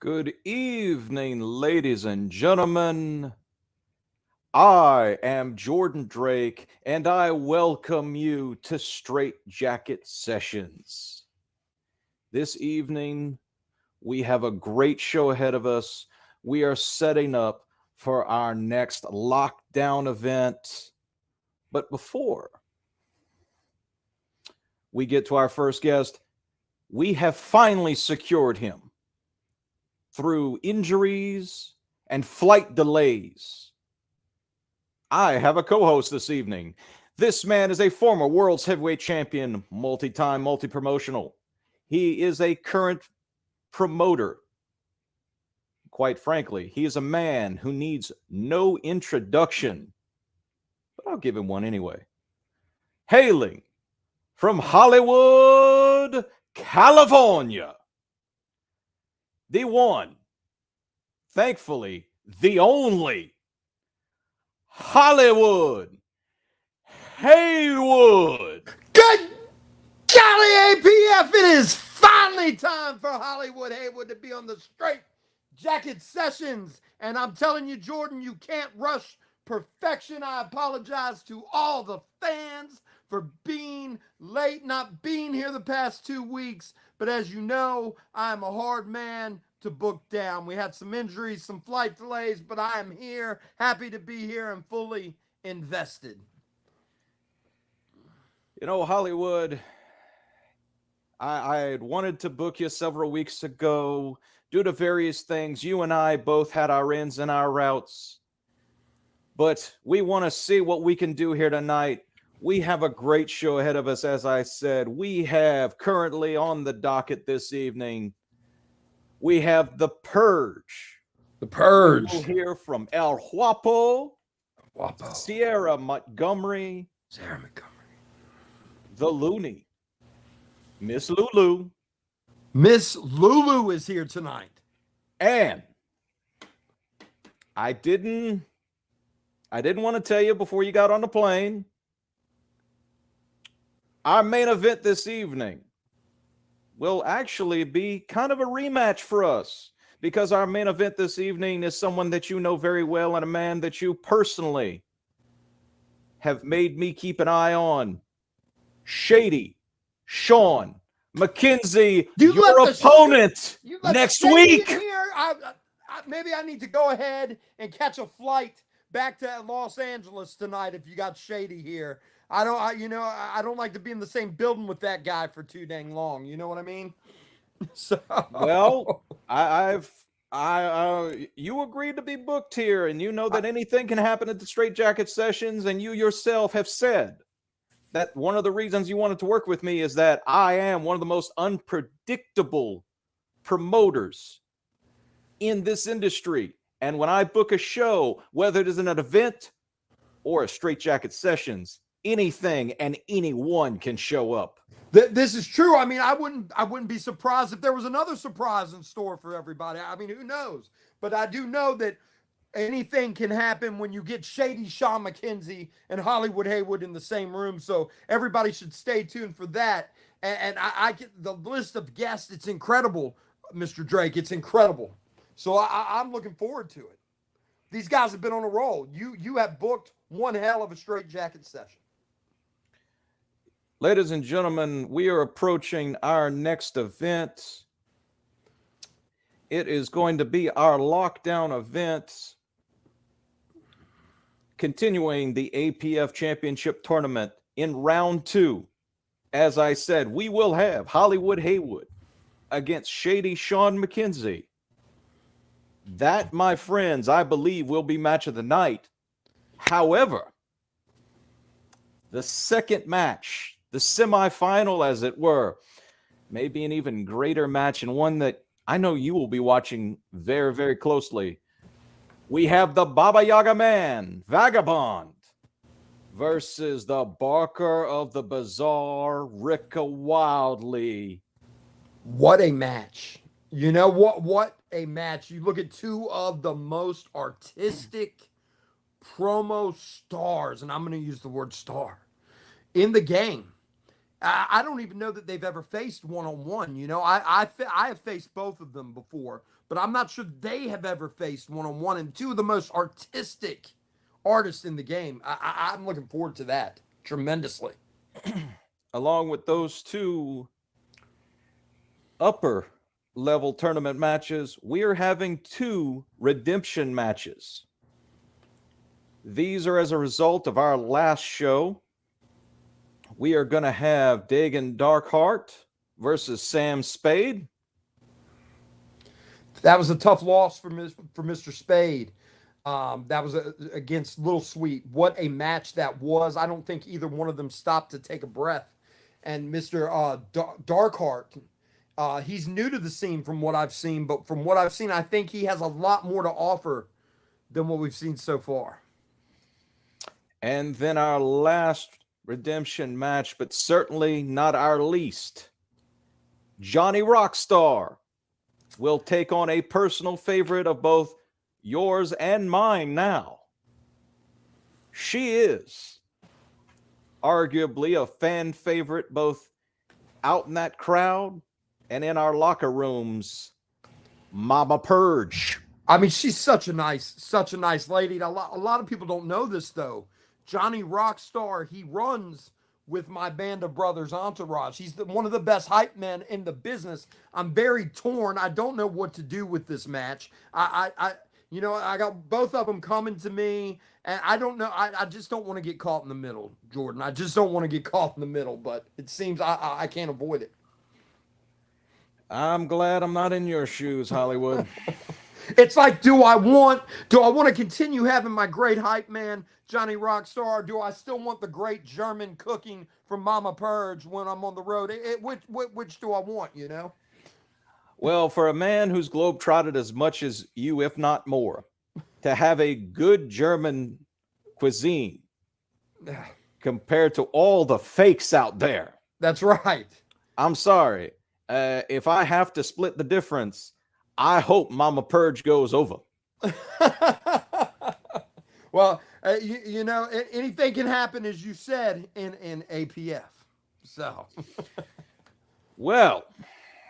Good evening, ladies and gentlemen. I am Jordan Drake, and I welcome you to Straight Jacket Sessions. This evening, we have a great show ahead of us. We are setting up for our next lockdown event. But before we get to our first guest, we have finally secured him through injuries and flight delays. I have a co-host this evening. This man is a former world's heavyweight champion, multi-time, multi-promotional. He is a current promoter. Quite frankly, he is a man who needs no introduction, but I'll give him one anyway. Hailing from Hollywood, California, the one, thankfully, the only, Hollywood Haywood. Good golly, APF, it is finally time for Hollywood Haywood to be on the Straight Jacket Sessions. And I'm telling you, Jordan, you can't rush perfection. I apologize to all the fans for being late, not being here the past 2 weeks. But as you know, I'm a hard man to book down. We had some injuries, some flight delays, but I am here, happy to be here and fully invested. You know, Hollywood, I had wanted to book you several weeks ago. Due to various things, you and I both had our ins and our outs. But we want to see what we can do here tonight. We have a great show ahead of us, as I said. We have currently on the docket this evening, we have The Purge. The Purge. We'll hear from El Guapo, Guapo. Sierra Montgomery, The Looney, Miss Lulu. Miss Lulu is here tonight. And I didn't want to tell you before you got on the plane. Our main event this evening will actually be kind of a rematch for us, because our main event this evening is someone that you know very well and a man that you personally have made me keep an eye on. Shady Sean McKenzie, your opponent next week. Maybe I need to go ahead and catch a flight back to Los Angeles tonight if you got Shady here. I don't like to be in the same building with that guy for too dang long. You know what I mean? So well, I've You agreed to be booked here, and you know that anything can happen at the Straight Jacket Sessions, and you yourself have said that one of the reasons you wanted to work with me is that I am one of the most unpredictable promoters in this industry. And when I book a show, whether it is an event or a Straight Jacket Sessions, anything and anyone can show up. This is true. I mean, I wouldn't be surprised if there was another surprise in store for everybody. I mean, who knows? But I do know that anything can happen when you get Shady Sean McKenzie and Hollywood Haywood in the same room. So everybody should stay tuned for that. And I get the list of guests. It's incredible, Mr. Drake. It's incredible. So I'm looking forward to it. These guys have been on a roll. You have booked one hell of a Straight Jacket session. Ladies and gentlemen, we are approaching our next event. It is going to be our lockdown event, continuing the APF Championship Tournament in round 2. As I said, we will have Hollywood Haywood against Shady Sean McKenzie. That, my friends, I believe will be match of the night. However, the second match, the semifinal, as it were, may be an even greater match, and one that I know you will be watching very, very closely. We have the Baba Yaga Man, Vagabond, versus the Barker of the Bazaar, Ricka Wildly. What a match. You know what a match. You look at two of the most artistic promo stars, and I'm going to use the word star, in the game. I don't even know that they've ever faced one-on-one. You know, I have faced both of them before, but I'm not sure they have ever faced one-on-one. And two of the most artistic artists in the game. I'm looking forward to that tremendously. Along with those two upper level tournament matches, we are having two redemption matches. These are as a result of our last show. We are going to have Dagan Darkheart versus Sam Spade. That was a tough loss for Mr. Spade. That was against Little Sweet. What a match that was. I don't think either one of them stopped to take a breath. And Mr. Darkheart, he's new to the scene from what I've seen, but from what I've seen, I think he has a lot more to offer than what we've seen so far. And then our last redemption match, but certainly not our least, Johnny Rockstar will take on a personal favorite of both yours and mine now. She is arguably a fan favorite both out in that crowd and in our locker rooms, Mama Purge. I mean, she's such a nice lady. A lot of people don't know this, though. Johnny Rockstar, he runs with my Band of Brothers entourage. He's one of the best hype men in the business. I'm very torn. I don't know what to do with this match. I got both of them coming to me, and I don't know. I just don't want to get caught in the middle, Jordan. I just don't want to get caught in the middle, but it seems I can't avoid it. I'm glad I'm not in your shoes, Hollywood. It's like, do I want to continue having my great hype man, Johnny Rockstar, or do I still want the great German cooking from Mama Purge when I'm on the road? Which do I want, you know? Well, for a man who's globetrotted as much as you, if not more, to have a good German cuisine compared to all the fakes out there. That's right. I'm sorry. If I have to split the difference, I hope Mama Purge goes over. Well, you know, anything can happen, as you said, in APF. So, well,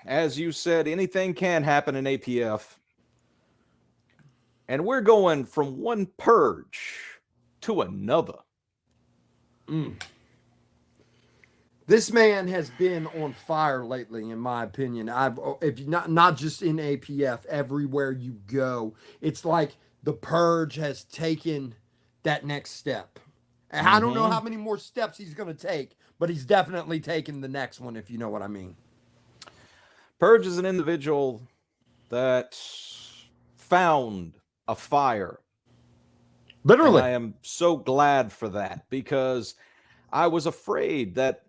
as you said, anything can happen in APF. And we're going from one purge to another. This man has been on fire lately, in my opinion. If you not just in APF, everywhere you go, it's like the Purge has taken that next step. And I don't know how many more steps he's going to take, but he's definitely taken the next one, if you know what I mean. Purge is an individual that found a fire. Literally. And I am so glad for that, because I was afraid that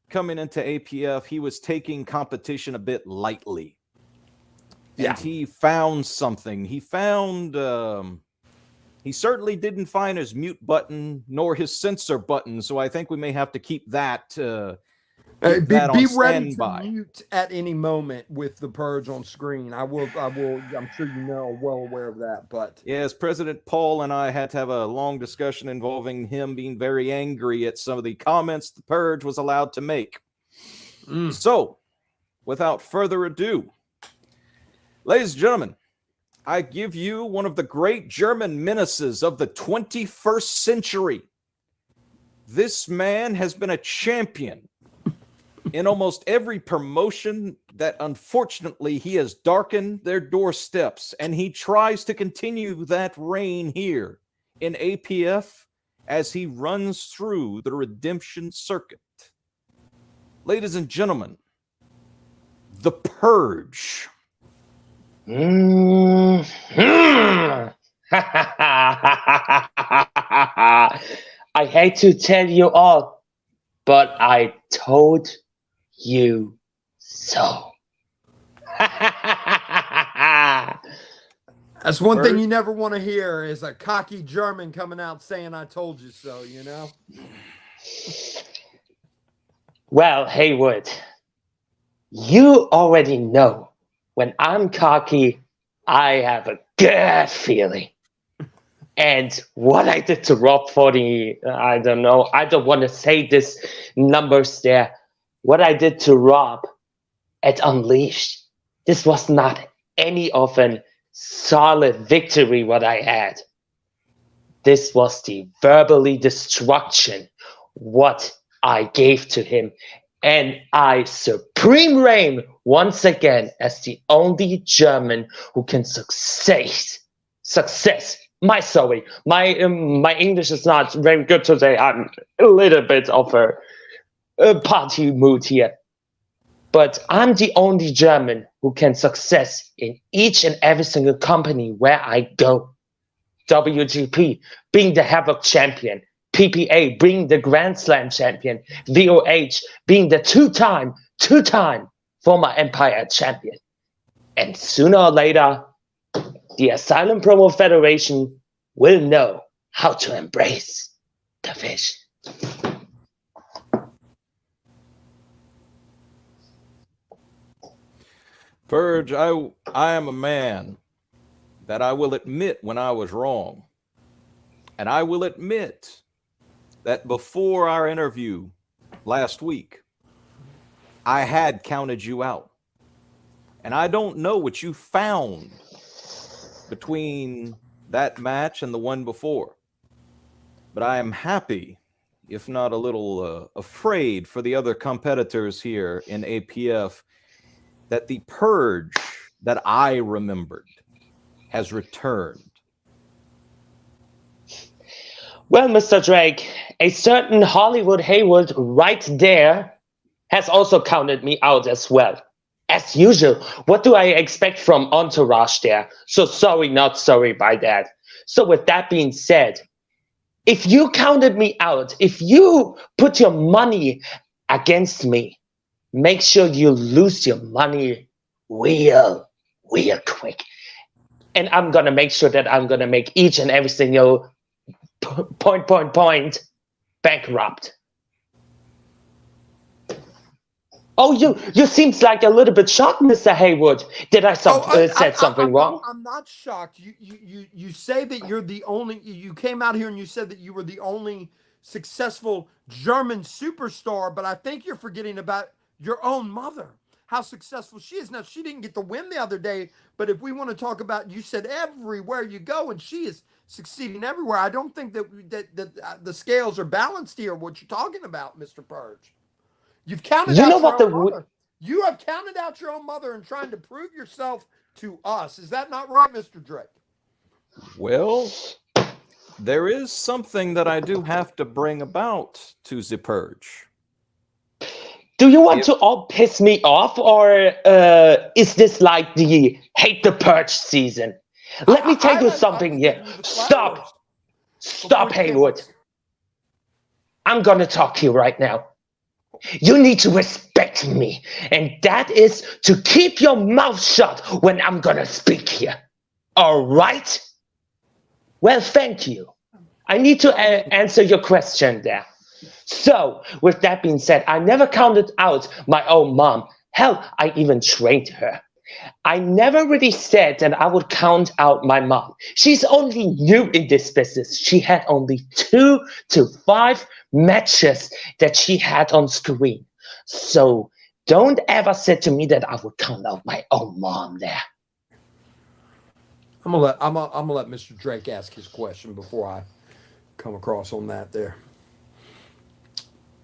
coming into APF, he was taking competition a bit lightly. Yeah. And he found something. He found, he certainly didn't find his mute button nor his censor button. So I think we may have to keep that, Be ready to standby. mute at any moment with the purge on screen. I will. I'm sure you know, well aware of that. But Yes, President Paul and I had to have a long discussion involving him being very angry at some of the comments the purge was allowed to make. So, without further ado, ladies and gentlemen, I give you one of the great German menaces of the 21st century. This man has been a champion in almost every promotion that unfortunately he has darkened their doorsteps, and he tries to continue that reign here in APF as he runs through the redemption circuit. Ladies and gentlemen, the Purge. I hate to tell you all, but I told you so. that's one thing you never want to hear, is a cocky German coming out saying "I told you so." You know. Well, Haywood, you already know when I'm cocky, I have a good feeling. And what I did to Rob 40, I don't know. I don't want to say this numbers there. What I did to Rob at Unleashed, this was not any of a solid victory what I had. This was the verbally destruction what I gave to him. And I supreme reign once again as the only German who can success. My English is not very good today. I'm a little bit of a party mood here. But I'm the only German who can success in each and every single company where I go. WGP, being the Havoc champion. PPA, being the Grand Slam champion. VOH, being the two-time former Empire champion. And sooner or later, the Asylum Promo Federation will know how to embrace the fish. Purge, I am a man that I will admit when I was wrong. And I will admit that before our interview last week, I had counted you out. And I don't know what you found between that match and the one before. But I am happy, if not a little afraid for the other competitors here in APF, that the Purge that I remembered has returned. Well, Mr. Drake, a certain Hollywood Haywood right there has also counted me out as well. As usual, what do I expect from Entourage there? So sorry, not sorry by that. So with that being said, if you counted me out, if you put your money against me, make sure you lose your money real quick. And I'm going to make sure that I'm going to make each and every single point bankrupt. Oh, you seems like a little bit shocked, Mr. Haywood. Did I said something wrong? I'm not shocked. You say that you're the only. You came out here and you said that you were the only successful German superstar, but I think you're forgetting about your own mother. How successful she is. Now, she didn't get the win the other day, but if we want to talk about, you said everywhere you go, and she is succeeding everywhere. I don't think that the scales are balanced here. What you're talking about, Mr. Purge? You've counted out your own mother. You have counted out your own mother and trying to prove yourself to us. Is that not right, Mr. Drake? Well, there is something that I do have to bring about to the Purge. Do you want to all piss me off, or is this like the Hate the Purge season? Let me tell you I'm something just here. giving you the Stop. flowers Stop, before you came Haywood. up. I'm gonna talk to you right now. You need to respect me, and that is to keep your mouth shut when I'm gonna speak here. All right? Well, thank you. I need to answer your question there. So, with that being said, I never counted out my own mom. Hell, I even trained her. I never really said that I would count out my mom. She's only new in this business. She had only 2 to 5 matches that she had on screen. So don't ever say to me that I would count out my own mom there. I'm gonna let Mr. Drake ask his question before I come across on that there.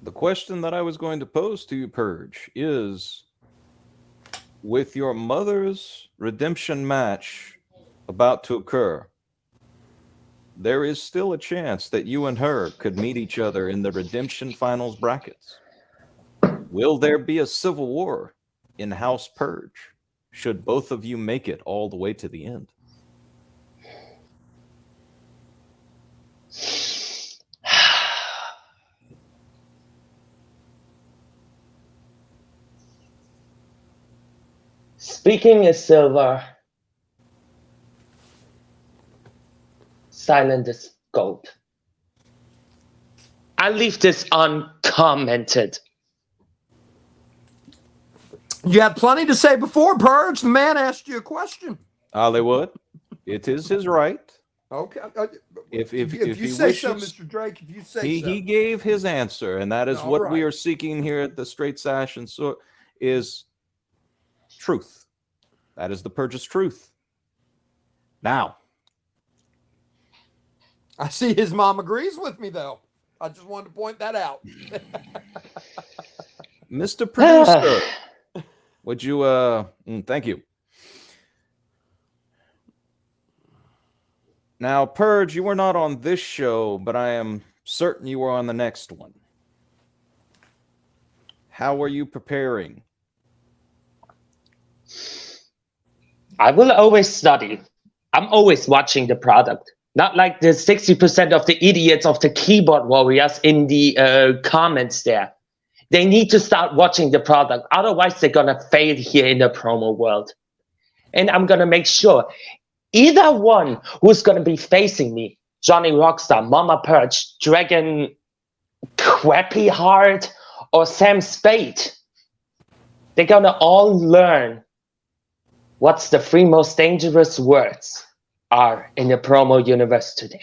The question that I was going to pose to you, Purge, is with your mother's redemption match about to occur, there is still a chance that you and her could meet each other in the redemption finals brackets. Will there be a civil war in House Purge should both of you make it all the way to the end? Speaking is silver, silent is gold. I leave this uncommented. You had plenty to say before, Purge. The man asked you a question. Hollywood, it is his right. Okay. If you he say so, wishes, Mr. Drake, if you say so. he gave his answer, and that is All what right. we are seeking here at the Straight Sash, and so is truth. That is the Purge's truth. Now, I see his mom agrees with me, though. I just wanted to point that out. Mr. Producer, would you thank you. Now, Purge, you were not on this show, but I am certain you were on the next one. How are you preparing? I will always study. I'm always watching the product. Not like the 60% of the idiots of the keyboard warriors in the comments there. They need to start watching the product. Otherwise, they're going to fail here in the promo world. And I'm going to make sure either one who's going to be facing me, Johnny Rockstar, Mama Purge, Dragon Crappy Heart, or Sam Spade, they're going to all learn what's the 3 most dangerous words are in the promo universe today.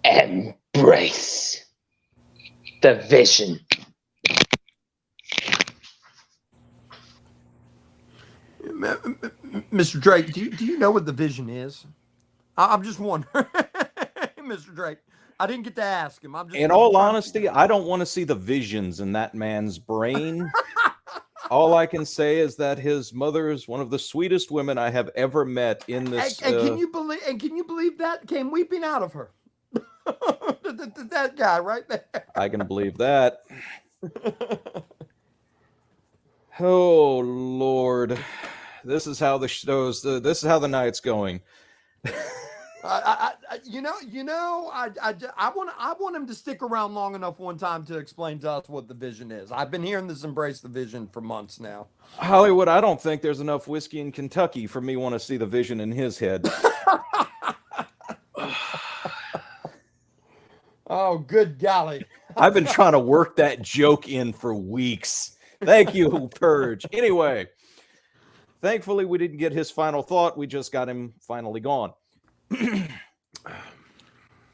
Embrace the vision. Mr. Drake, do you know what the vision is? I'm just wondering. Mr. Drake, I didn't get to ask him. In all honesty, I don't want to see the visions in that man's brain. All I can say is that his mother is one of the sweetest women I have ever met in this. And can you believe that came weeping out of her? That guy right there. I can believe that. Oh Lord, this is how the show's. This is how the night's going. I want him to stick around long enough one time to explain to us what the vision is. I've been hearing this embrace the vision for months now. Hollywood, I don't think there's enough whiskey in Kentucky for me want to see the vision in his head. Oh, good golly. I've been trying to work that joke in for weeks. Thank you, Purge. Anyway, thankfully we didn't get his final thought. We just got him finally gone.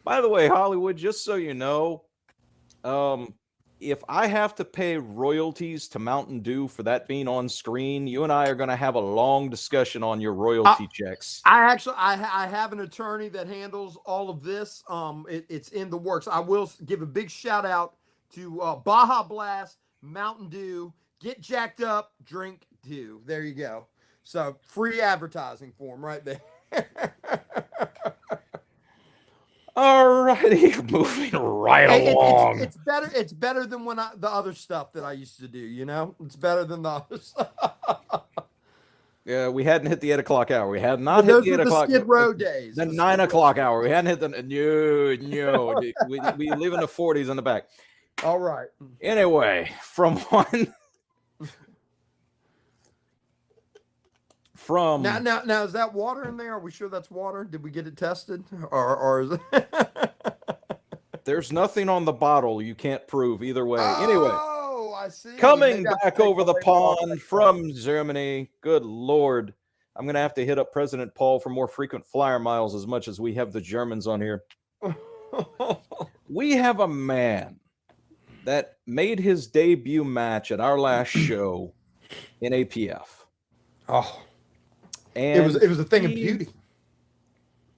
By the way, Hollywood, just so you know, if I have to pay royalties to Mountain Dew for that being on screen, you and I are going to have a long discussion on your royalty checks. I have an attorney that handles all of this. It's in the works. I will give a big shout out to Baja Blast, Mountain Dew. Get jacked up, drink Dew. There you go. So free advertising for him right there. All righty, moving right Hey, along. it's better. It's better than the other stuff that I used to do. You know, it's better than the other stuff. Yeah, we hadn't hit the 8 o'clock hour. We had not hit Those the were 8 the o'clock. Skid Row days. The the 9 Skid Row o'clock days. hour. We hadn't hit the no. We leaving the 40s in the back. All right. Anyway, from Now is that water in there? Are we sure that's water? Did we get it tested, or is it? there's nothing on the bottle you can't prove either way. Anyway, Oh, I see. coming Maybe I back should take over the label off pond that from Germany. Good Lord. I'm going to have to hit up President Paul for more frequent flyer miles as much as we have the Germans on here. We have a man that made his debut match at our last show in APF. Oh, And it was a thing of he- beauty.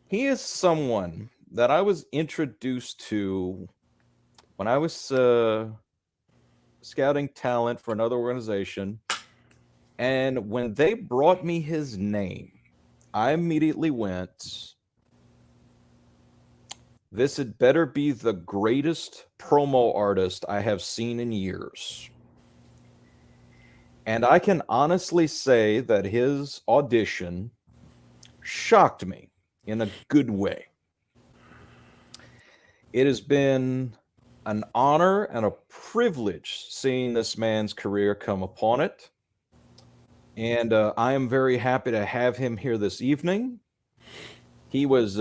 He is someone that I was introduced to when I was scouting talent for another organization. And when they brought me his name, I immediately went, this had better be the greatest promo artist I have seen in years. And I can honestly say that his audition shocked me in a good way. It has been an honor and a privilege seeing this man's career come upon it. And I am very happy to have him here this evening. He was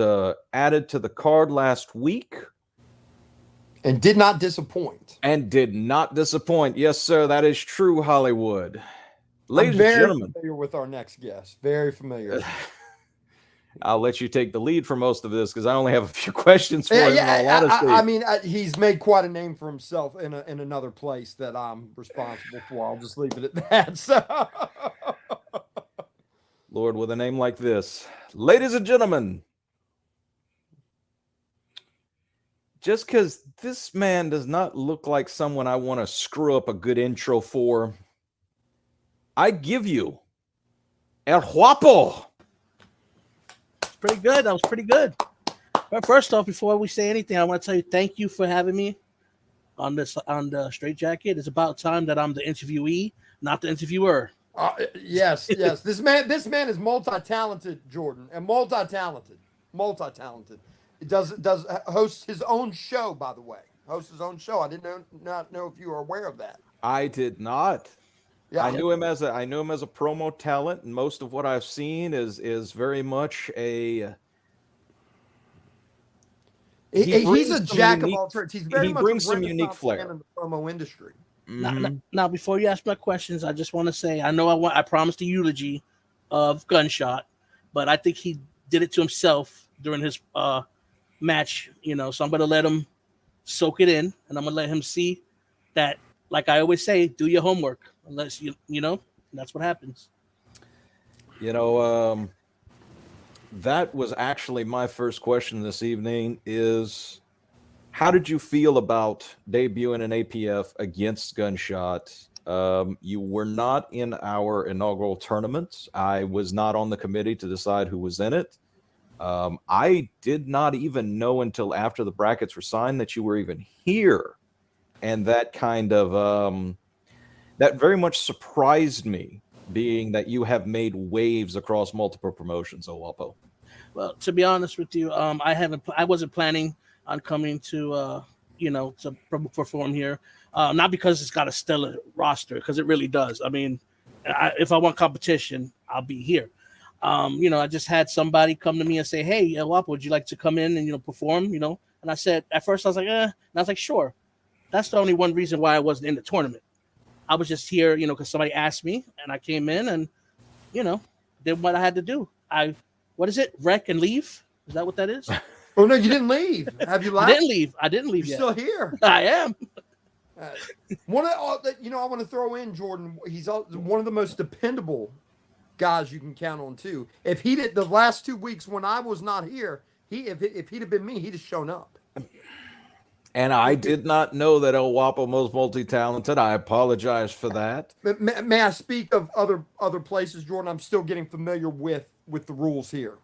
added to the card last week. And did not disappoint. And did not disappoint. Yes, sir, that is true, Hollywood. I'm Ladies and very gentlemen, familiar with our next guest. Very familiar. I'll let you take the lead for most of this because I only have a few questions for him. In all honesty. I mean, he's made quite a name for himself in another place that I'm responsible for. I'll just leave it at that. So, Lord, with a name like this, ladies and gentlemen, just because this man does not look like someone I want to screw up a good intro for, I give you El Guapo. Pretty good. That was pretty good. But first off, before we say anything, I want to tell you thank you for having me on the Straight Jacket. It's about time that I'm the interviewee, not the interviewer. yes. This man is multi-talented, Jordan, and multi-talented. It does host his own show, by the way. Hosts his own show. I not know if you were aware of that. I did not. Yeah, I knew him as a promo talent, and most of what I've seen is very much a. He's a jack of all trades. He's very he much brings a some unique Renaissance flair man in the promo industry. Now, before you ask my questions, I just want to say I promised a eulogy of Gunshot, but I think he did it to himself during his match. So I'm gonna let him soak it in, and I'm gonna let him see that. Like I always say, do your homework. Unless that's what happens. That was actually my first question this evening is, how did you feel about debuting an APF against Gunshot? You were not in our inaugural tournament. I was not on the committee to decide who was in it. I did not even know until after the brackets were signed that you were even here. And that kind of that very much surprised me, being that you have made waves across multiple promotions, Owapo. Well, to be honest with you, I wasn't planning on coming to perform here. Not because it's got a stellar roster, because it really does. I mean, if I want competition, I'll be here. I just had somebody come to me and say, "Hey, Wapo, would you like to come in and perform?" And I said, at first I was like, and I was like, sure. That's the only one reason why I wasn't in the tournament. I was just here, because somebody asked me, and I came in and, did what I had to do. What is it? Wreck and leave? Is that what that is? Oh no, you didn't leave. Have you left? I didn't leave You're yet. still here. I am. I want to throw in Jordan. He's one of the most dependable guys you can count on too. If he did the last 2 weeks when I was not here, if he'd have been me, he'd have shown up. And I did not know that El Guapo was multi-talented. I apologize for that. May I speak of other places, Jordan? I'm still getting familiar with the rules here.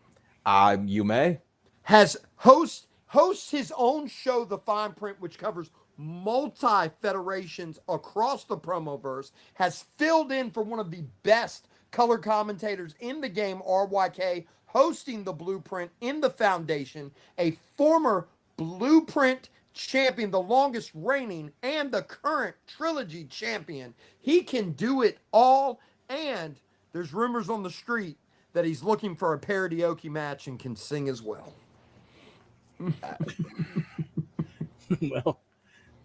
You may. Has host hosts his own show, The Fine Print, which covers multi-federations across the Promoverse, has filled in for one of the best color commentators in the game, RYK, hosting the Blueprint in the Foundation, a former Blueprint champion, the longest reigning, and the current Trilogy champion. He can do it all, and there's rumors on the street that he's looking for a karaoke match and can sing as well. Well,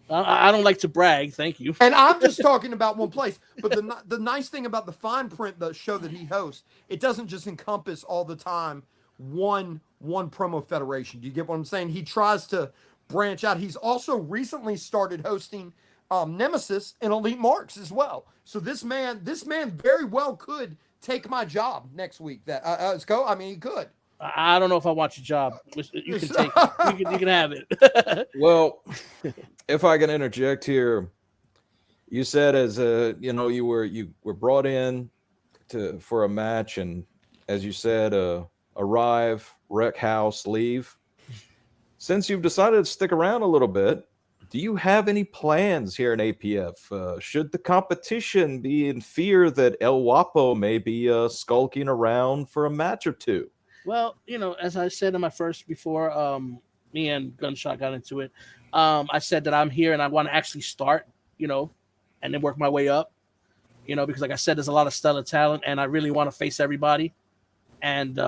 I don't like to brag. Thank you. And I'm just talking about one place. But the nice thing about the Fine Print, the show that he hosts, it doesn't just encompass all the time one promo federation. Do you get what I'm saying? He tries to branch out. He's also recently started hosting Nemesis and Elite Marks as well. So this man very well could take my job next week. That I mean, he could. I don't know if I want your job. You can take it. You can have it. Well, if I can interject here, you said you were brought in for a match, and as you said, arrive, wreck house, leave. Since you've decided to stick around a little bit, do you have any plans here in APF? Should the competition be in fear that El Guapo may be skulking around for a match or two? Well, as I said in my before me and Gunshot got into it, I said that I'm here and I want to actually start, and then work my way up, because like I said, there's a lot of stellar talent and I really want to face everybody. And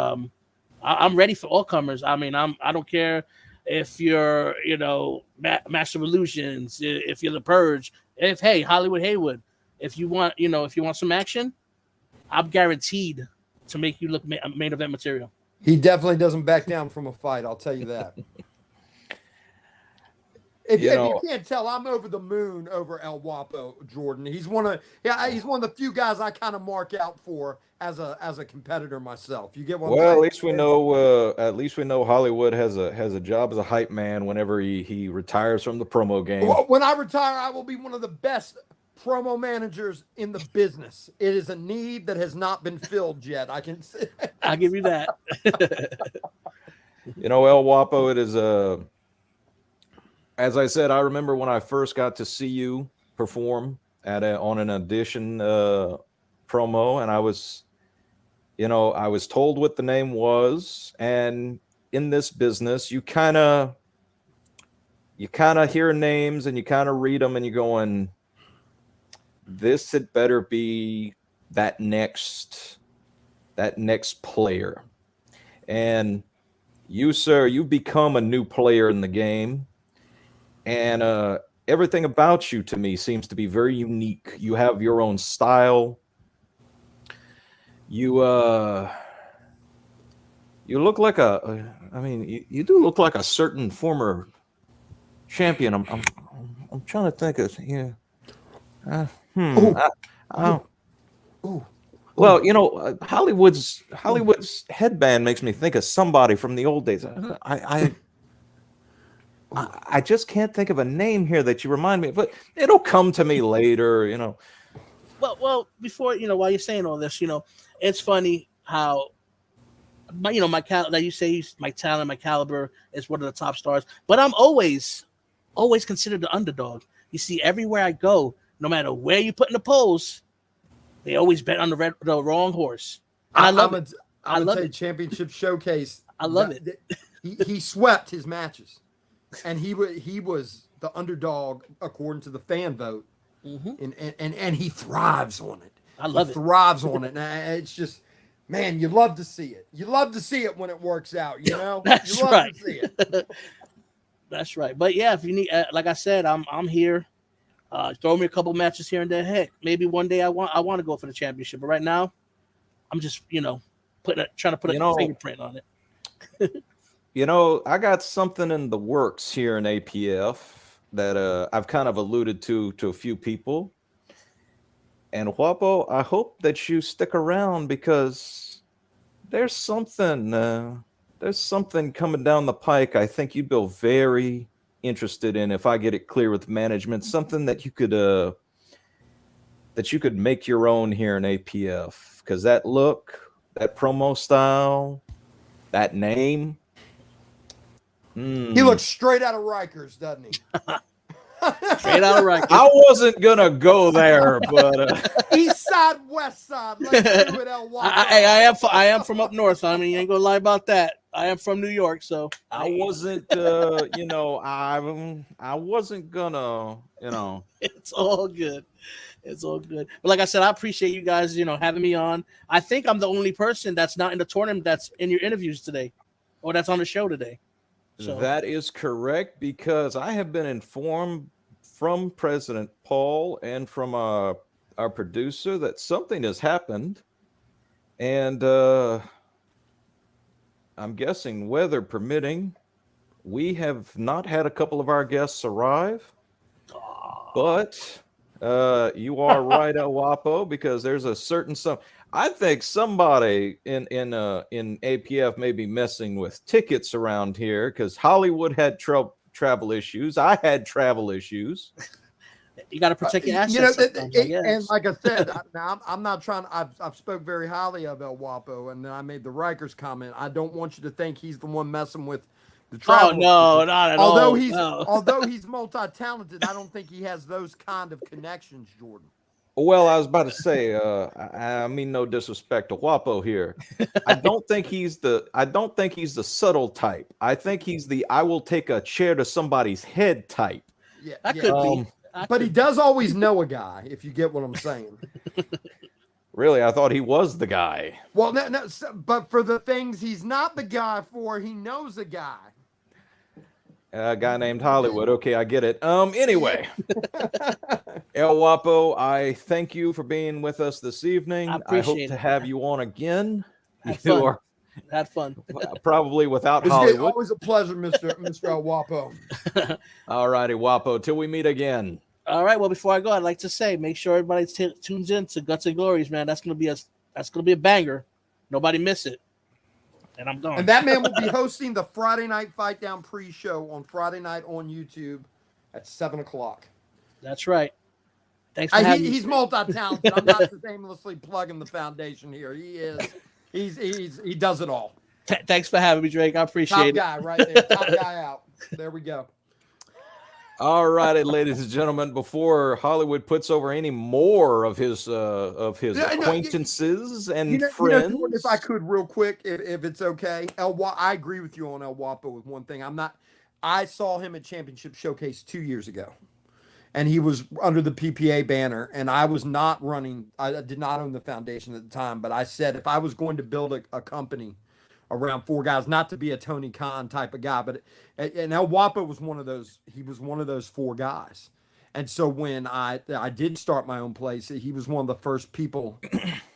I'm ready for all comers. I mean, I don't care if you're, Master of Illusions, if you're the Purge, hey, Hollywood Haywood, if you want some action, I'm guaranteed to make you look main event material. He definitely doesn't back down from a fight. I'll tell you that. If you can't tell, I'm over the moon over El Guapo, Jordan. He's one of the few guys I kind of mark out for as a competitor myself. You get what I'm saying? Well, at least we know Hollywood has a job as a hype man whenever he retires from the promo game. When I retire, I will be one of the best promo managers in the business. It is a need that has not been filled yet. I can say. I'll give you that. El Guapo, it is as I said, I remember when I first got to see you perform on an audition promo, and I was told what the name was, and in this business, you kind of hear names and you kind of read them, and you're going, this had better be that next player. And you, sir, you've become a new player in the game. And everything about you to me seems to be very unique. You have your own style. You look like you do look like a certain former champion. I'm trying to think of Well, Hollywood's headband makes me think of somebody from the old days. I just can't think of a name here that you remind me of, but it'll come to me later, Well, before, while you're saying all this, it's funny how my like you say, my talent, my caliber is one of the top stars, but I'm always considered the underdog. You see, everywhere I go, no matter where you put in the polls, they always bet on the wrong horse. And I love it. I'm gonna tell you, Championship Showcase. I love it. He swept his matches, and he was the underdog according to the fan vote, and he thrives on it. I love it. Thrives on it, and it's just, man, you love to see it. You love to see it when it works out. That's you love right. to see it. That's right. But yeah, if you need, like I said, I'm here. Throw me a couple matches here and there. Heck, maybe one day I want to go for the championship. But right now, I'm just trying to put a fingerprint on it. I got something in the works here in APF that I've kind of alluded to a few people. And Guapo, I hope that you stick around because there's something coming down the pike. I think you'd be very interested in, if I get it clear with management, something that you could make your own here in APF, because that look, that promo style, that name, He looks straight out of Rikers, doesn't he? Straight out of Rikers. I wasn't gonna go there, but East side, west side. Let's do it, El Wapo. I am from up north. I mean, you ain't gonna lie about that. I am from New York, so I wasn't. I wasn't gonna. it's all good. It's all good. But like I said, I appreciate you guys, having me on. I think I'm the only person that's not in the tournament that's in your interviews today, or that's on the show today. So. That is correct, because I have been informed from President Paul and from our producer that something has happened, and I'm guessing, weather permitting, we have not had a couple of our guests arrive. But you are right, El Wapo, because there's a certain I think somebody in APF may be messing with tickets around here, because Hollywood had travel issues. I had travel issues. You got to protect your assets. And like I said, I'm not trying. I've spoke very highly of El Wapo, and then I made the Rikers comment. I don't want you to think he's the one messing with the travel. Oh no, not at although all. Although he's multi-talented, I don't think he has those kind of connections, Jordan. Well, I was about to say, I mean no disrespect to Wapo here. I don't think he's the subtle type. I think he's the I will take a chair to somebody's head type. Yeah, That could be. But he does always know a guy, if you get what I'm saying. Really, I thought he was the guy. Well, no, but for the things he's not the guy for, he knows a guy. A guy named Hollywood. Okay, I get it. Anyway, El Wapo, I thank you for being with us this evening. I hope to have you on again. Had fun. Probably without It's Hollywood. always a pleasure, Mr. El Wapo. All righty, Wapo. Till we meet again. All right. Well, before I go, I'd like to say, make sure everybody tunes in to Guts and Glories, man. That's gonna be a banger. Nobody miss it. And I'm gone. And that man will be hosting the Friday Night Fight Down pre-show on Friday night on YouTube at 7:00. That's right. Thanks for having me. He's multi-talented. I'm not just aimlessly plugging the foundation here. He is. He does it all. Thanks for having me, Drake. I appreciate it. Top guy right there. Top guy out. There we go. All righty, ladies and gentlemen. Before Hollywood puts over any more of his acquaintances and friends, if I could, real quick, if it's okay, I agree with you on El Wapo with one thing. I saw him at Championship Showcase 2 years ago, and he was under the PPA banner, and I was not running. I did not own the foundation at the time, but I said if I was going to build a company around four guys, not to be a Tony Khan type of guy, and El Wapo was one of those. He was one of those four guys. And so when I did start my own place, he was one of the first people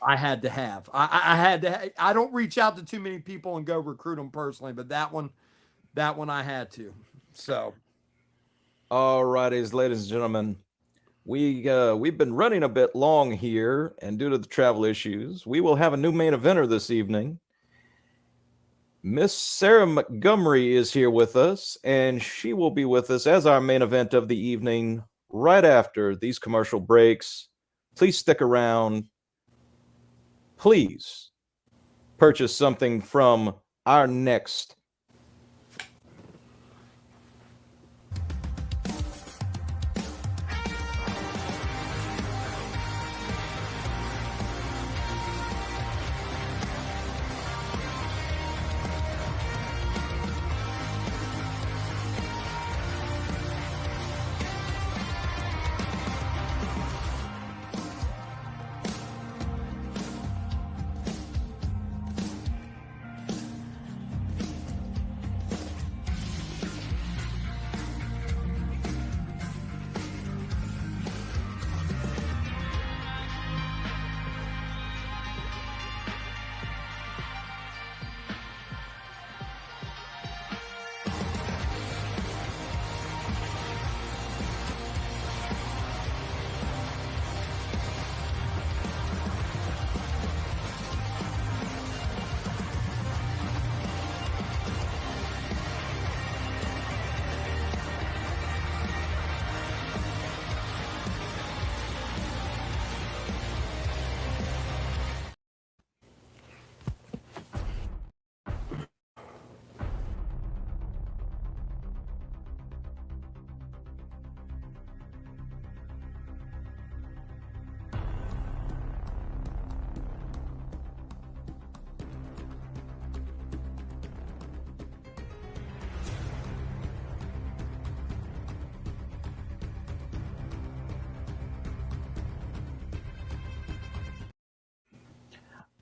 I had to have. I don't reach out to too many people and go recruit them personally, but that one I had to. So, all righty, ladies and gentlemen, we've been running a bit long here, and due to the travel issues, we will have a new main eventer this evening. Miss Sarah Montgomery is here with us, and she will be with us as our main event of the evening right after these commercial breaks. Please stick around. Please purchase something from our next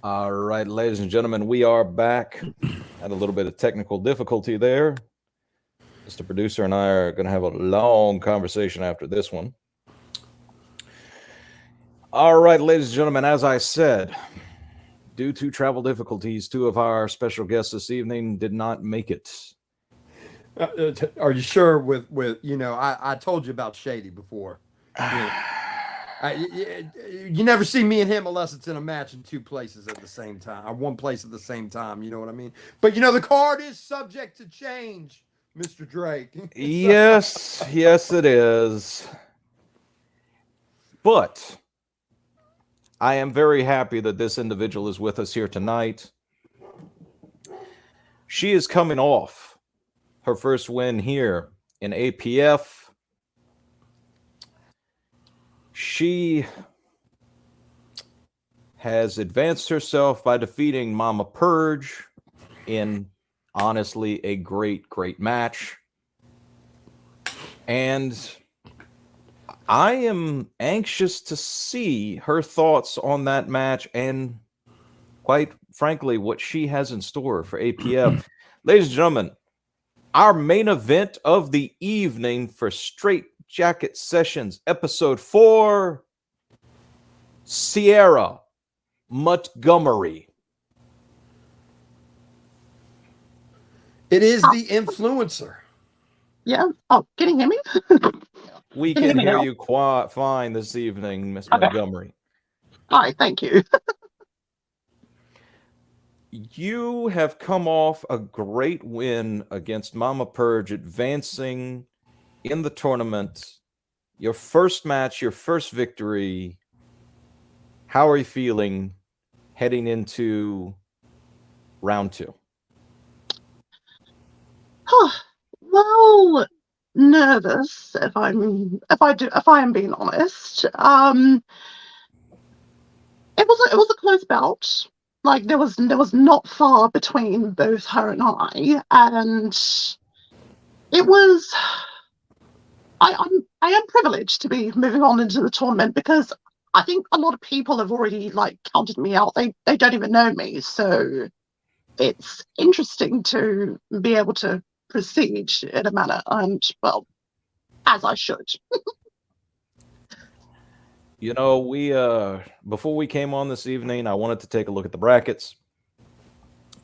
All right, ladies and gentlemen, we are back. Had a little bit of technical difficulty there. Mr. Producer and I are going to have a long conversation after this one. All right, ladies and gentlemen, as I said, due to travel difficulties, two of our special guests this evening did not make it. Are you sure with I told you about Shady before. You never see me and him unless it's in a match in two places at the same time, or one place at the same time. You know what I mean? But the card is subject to change, Mr. Drake. Yes, it is. But I am very happy that this individual is with us here tonight. She is coming off her first win here in APF. She has advanced herself by defeating Mama Purge in honestly a great match. And I am anxious to see her thoughts on that match and, quite frankly, what she has in store for APF. Ladies and gentlemen, our main event of the evening for Straight Jacket Sessions, episode 4, Sierra Montgomery. It is the influencer. Yeah. Oh, can you hear me? We Can can you hear hear me you quite fine this evening, Miss Okay. Montgomery. Hi, thank you. You have come off a great win against Mama Purge, advancing in the tournament. Your first match, your first victory. How are you feeling heading into round 2? Well, nervous if I am being honest. It was a close bout. Like there was not far between both her and I, and it was. I am privileged to be moving on into the tournament because I think a lot of people have already counted me out. They don't even know me, so it's interesting to be able to proceed in a manner, and well, as I should. We before we came on this evening, I wanted to take a look at the brackets.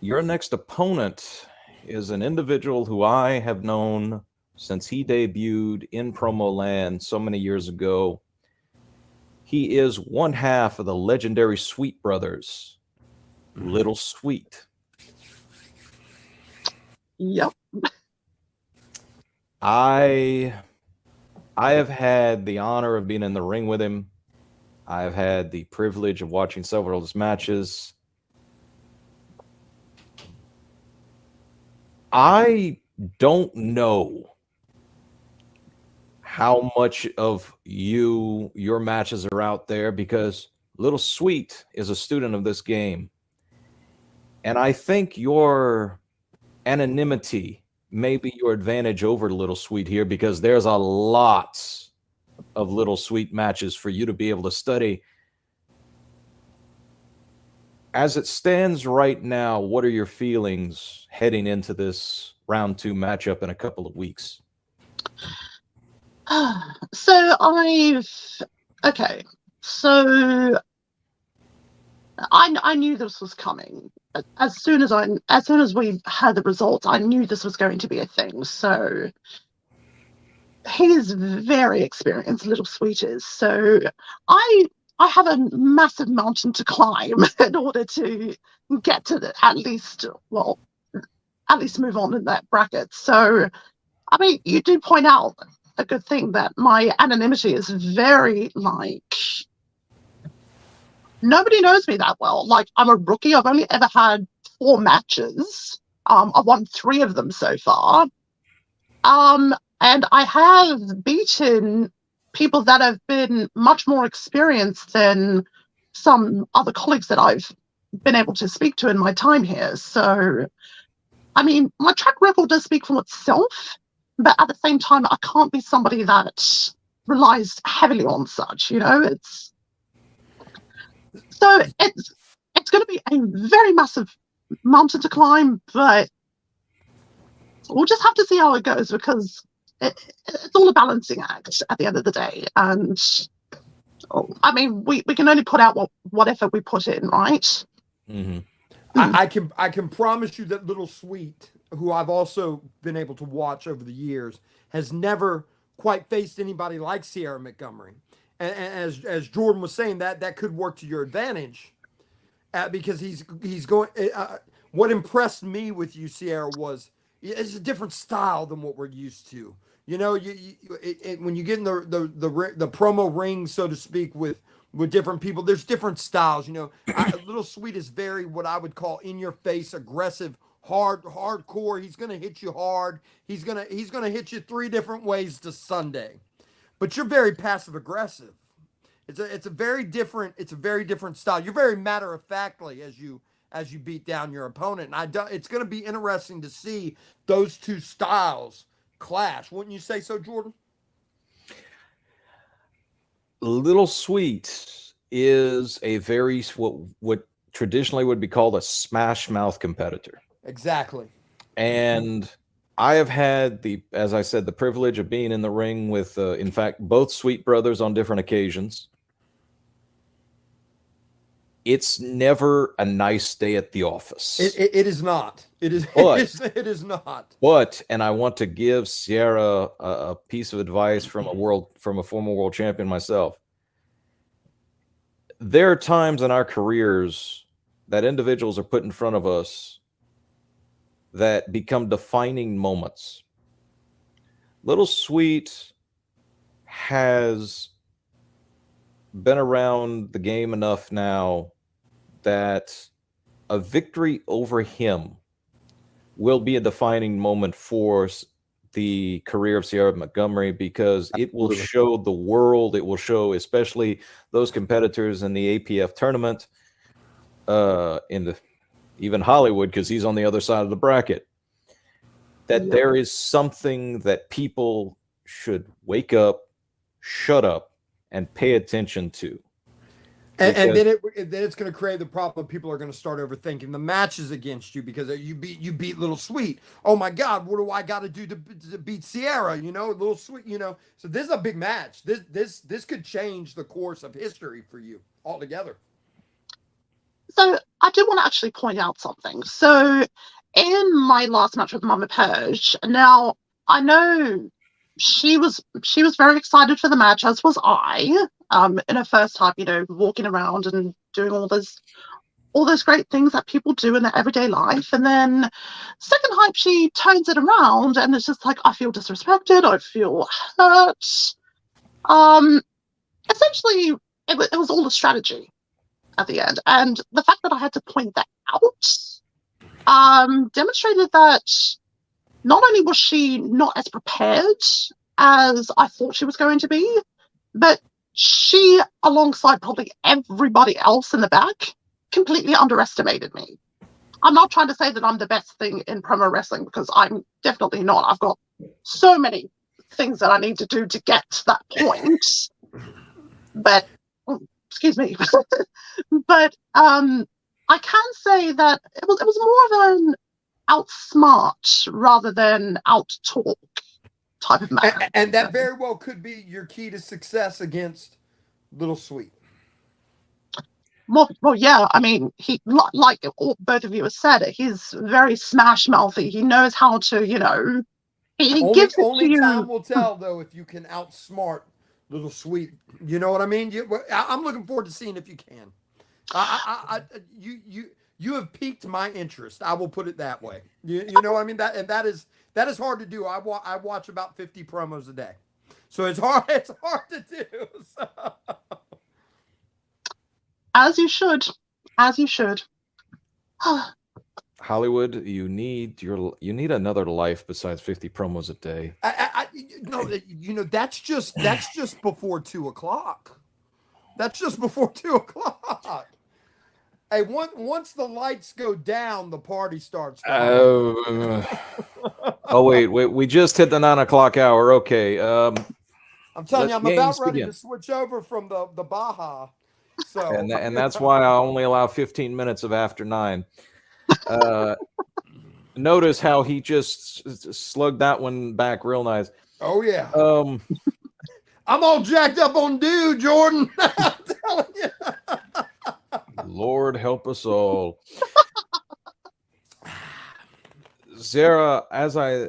Your next opponent is an individual who I have known since he debuted in Promo Land so many years ago. He is one half of the legendary Sweet Brothers, Little Sweet. Yep. I have had the honor of being in the ring with him. I've had the privilege of watching several of his matches. I don't know how much of your matches are out there because Little Sweet is a student of this game. And I think your anonymity may be your advantage over Little Sweet here because there's a lot of Little Sweet matches for you to be able to study. As it stands right now, what are your feelings heading into this round 2 matchup in a couple of weeks? So I knew this was coming. As soon as we had the results, I knew this was going to be a thing. So he's very experienced, Little Sweet is. So I have a massive mountain to climb in order to get to at least move on in that bracket. So I mean, you do point out a good thing that my anonymity is very nobody knows me that well. I'm a rookie. I've only ever had 4 matches. I've won 3 of them so far. And I have beaten people that have been much more experienced than some other colleagues that I've been able to speak to in my time here. So, I mean, my track record does speak for itself, but at the same time, I can't be somebody that relies heavily on such, It's going to be a very massive mountain to climb, but we'll just have to see how it goes because it's all a balancing act at the end of the day. And I mean, we can only put out what effort we put in, right? Mm-hmm. I can promise you that Little Sweet, who I've also been able to watch over the years, has never quite faced anybody like Sierra Montgomery. And as Jordan was saying, that could work to your advantage, because he's going. What impressed me with you, Sierra, was it's a different style than what we're used to. You know, when you get in the promo ring, so to speak, with different people, there's different styles. You know, Little Sweet is very what I would call in your face, aggressive, hardcore. He's gonna hit you hard. He's gonna hit you 3 different ways to Sunday. But you're very passive aggressive. It's a very different style. You're very matter of factly as you beat down your opponent. And it's going to be interesting to see those 2 styles clash. Wouldn't you say so, Jordan? Little Sweet is a very what traditionally would be called a smash mouth competitor. Exactly. And I have had as I said, the privilege of being in the ring with, in fact, both Sweet brothers on different occasions. It's never a nice day at the office. It is not. It is. But, it is not. But, and I want to give Sierra a piece of advice from a former world champion myself. There are times in our careers that individuals are put in front of us that become defining moments. Little Sweet has been around the game enough now that a victory over him will be a defining moment for the career of Sierra Montgomery, because it will show the world, it will show especially those competitors in the APF tournament, even Hollywood, because he's on the other side of the bracket, that there is something that people should wake up, shut up, and pay attention to. And then it's going to create the problem. People are going to start overthinking the matches against you because you beat Little Sweet. Oh my God, what do I got to do to beat Sierra? You know, Little Sweet. You know, so this is a big match. This could change the course of history for you altogether. So I do want to actually point out something. So in my last match with Mama Purge, now I know she was very excited for the match, as was I. In her first time, you know, walking around and doing all those great things that people do in their everyday life. And then second hype, she turns it around and it's just like, I feel disrespected, I feel hurt. Essentially, it was all a strategy at the end. And the fact that I had to point that out demonstrated that not only was she not as prepared as I thought she was going to be, but she, alongside probably everybody else in the back, completely underestimated me. I'm not trying to say that I'm the best thing in promo wrestling, because I'm definitely not. I've got so many things that I need to do to get to that point. But, excuse me. But I can say that it was more of an outsmart rather than out-talk type of match. And that very well could be your key to success against Little Sweet. Well, yeah. I mean, he, like both of you have said, he's very smash mouthy. He knows how to, you know, he gives it only to you. Time will tell, though, if you can outsmart Little Sweet. You know what I mean? I'm looking forward to seeing if you can. You have piqued my interest. I will put it that way. You know what I mean? That is hard to do. I watch about 50 promos a day, so it's hard to do. So. As you should. Hollywood, you need another life besides 50 promos a day. No, you know, that's just before 2:00. That's just before 2:00. Hey, once the lights go down, the party starts. Oh wait, we just hit the 9:00 hour. Okay. I'm telling you, I'm about ready to switch over from the Baja So and that's why I only allow 15 minutes of after 9. Notice how he just slugged that one back real nice. oh yeah. Um, I'm all jacked up on dew, Jordan. I'm telling you. Lord help us all. Sarah, as I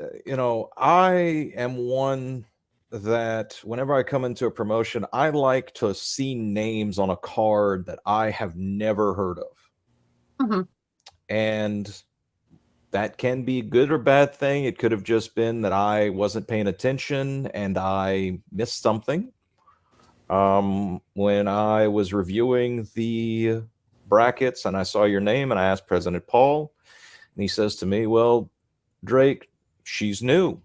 am one that whenever I come into a promotion, I like to see names on a card that I have never heard of. Mhm. And that can be a good or bad thing. It could have just been that I wasn't paying attention and I missed something. When I was reviewing the brackets and I saw your name and I asked President Paul, and he says to me, "Well, Drake, she's new.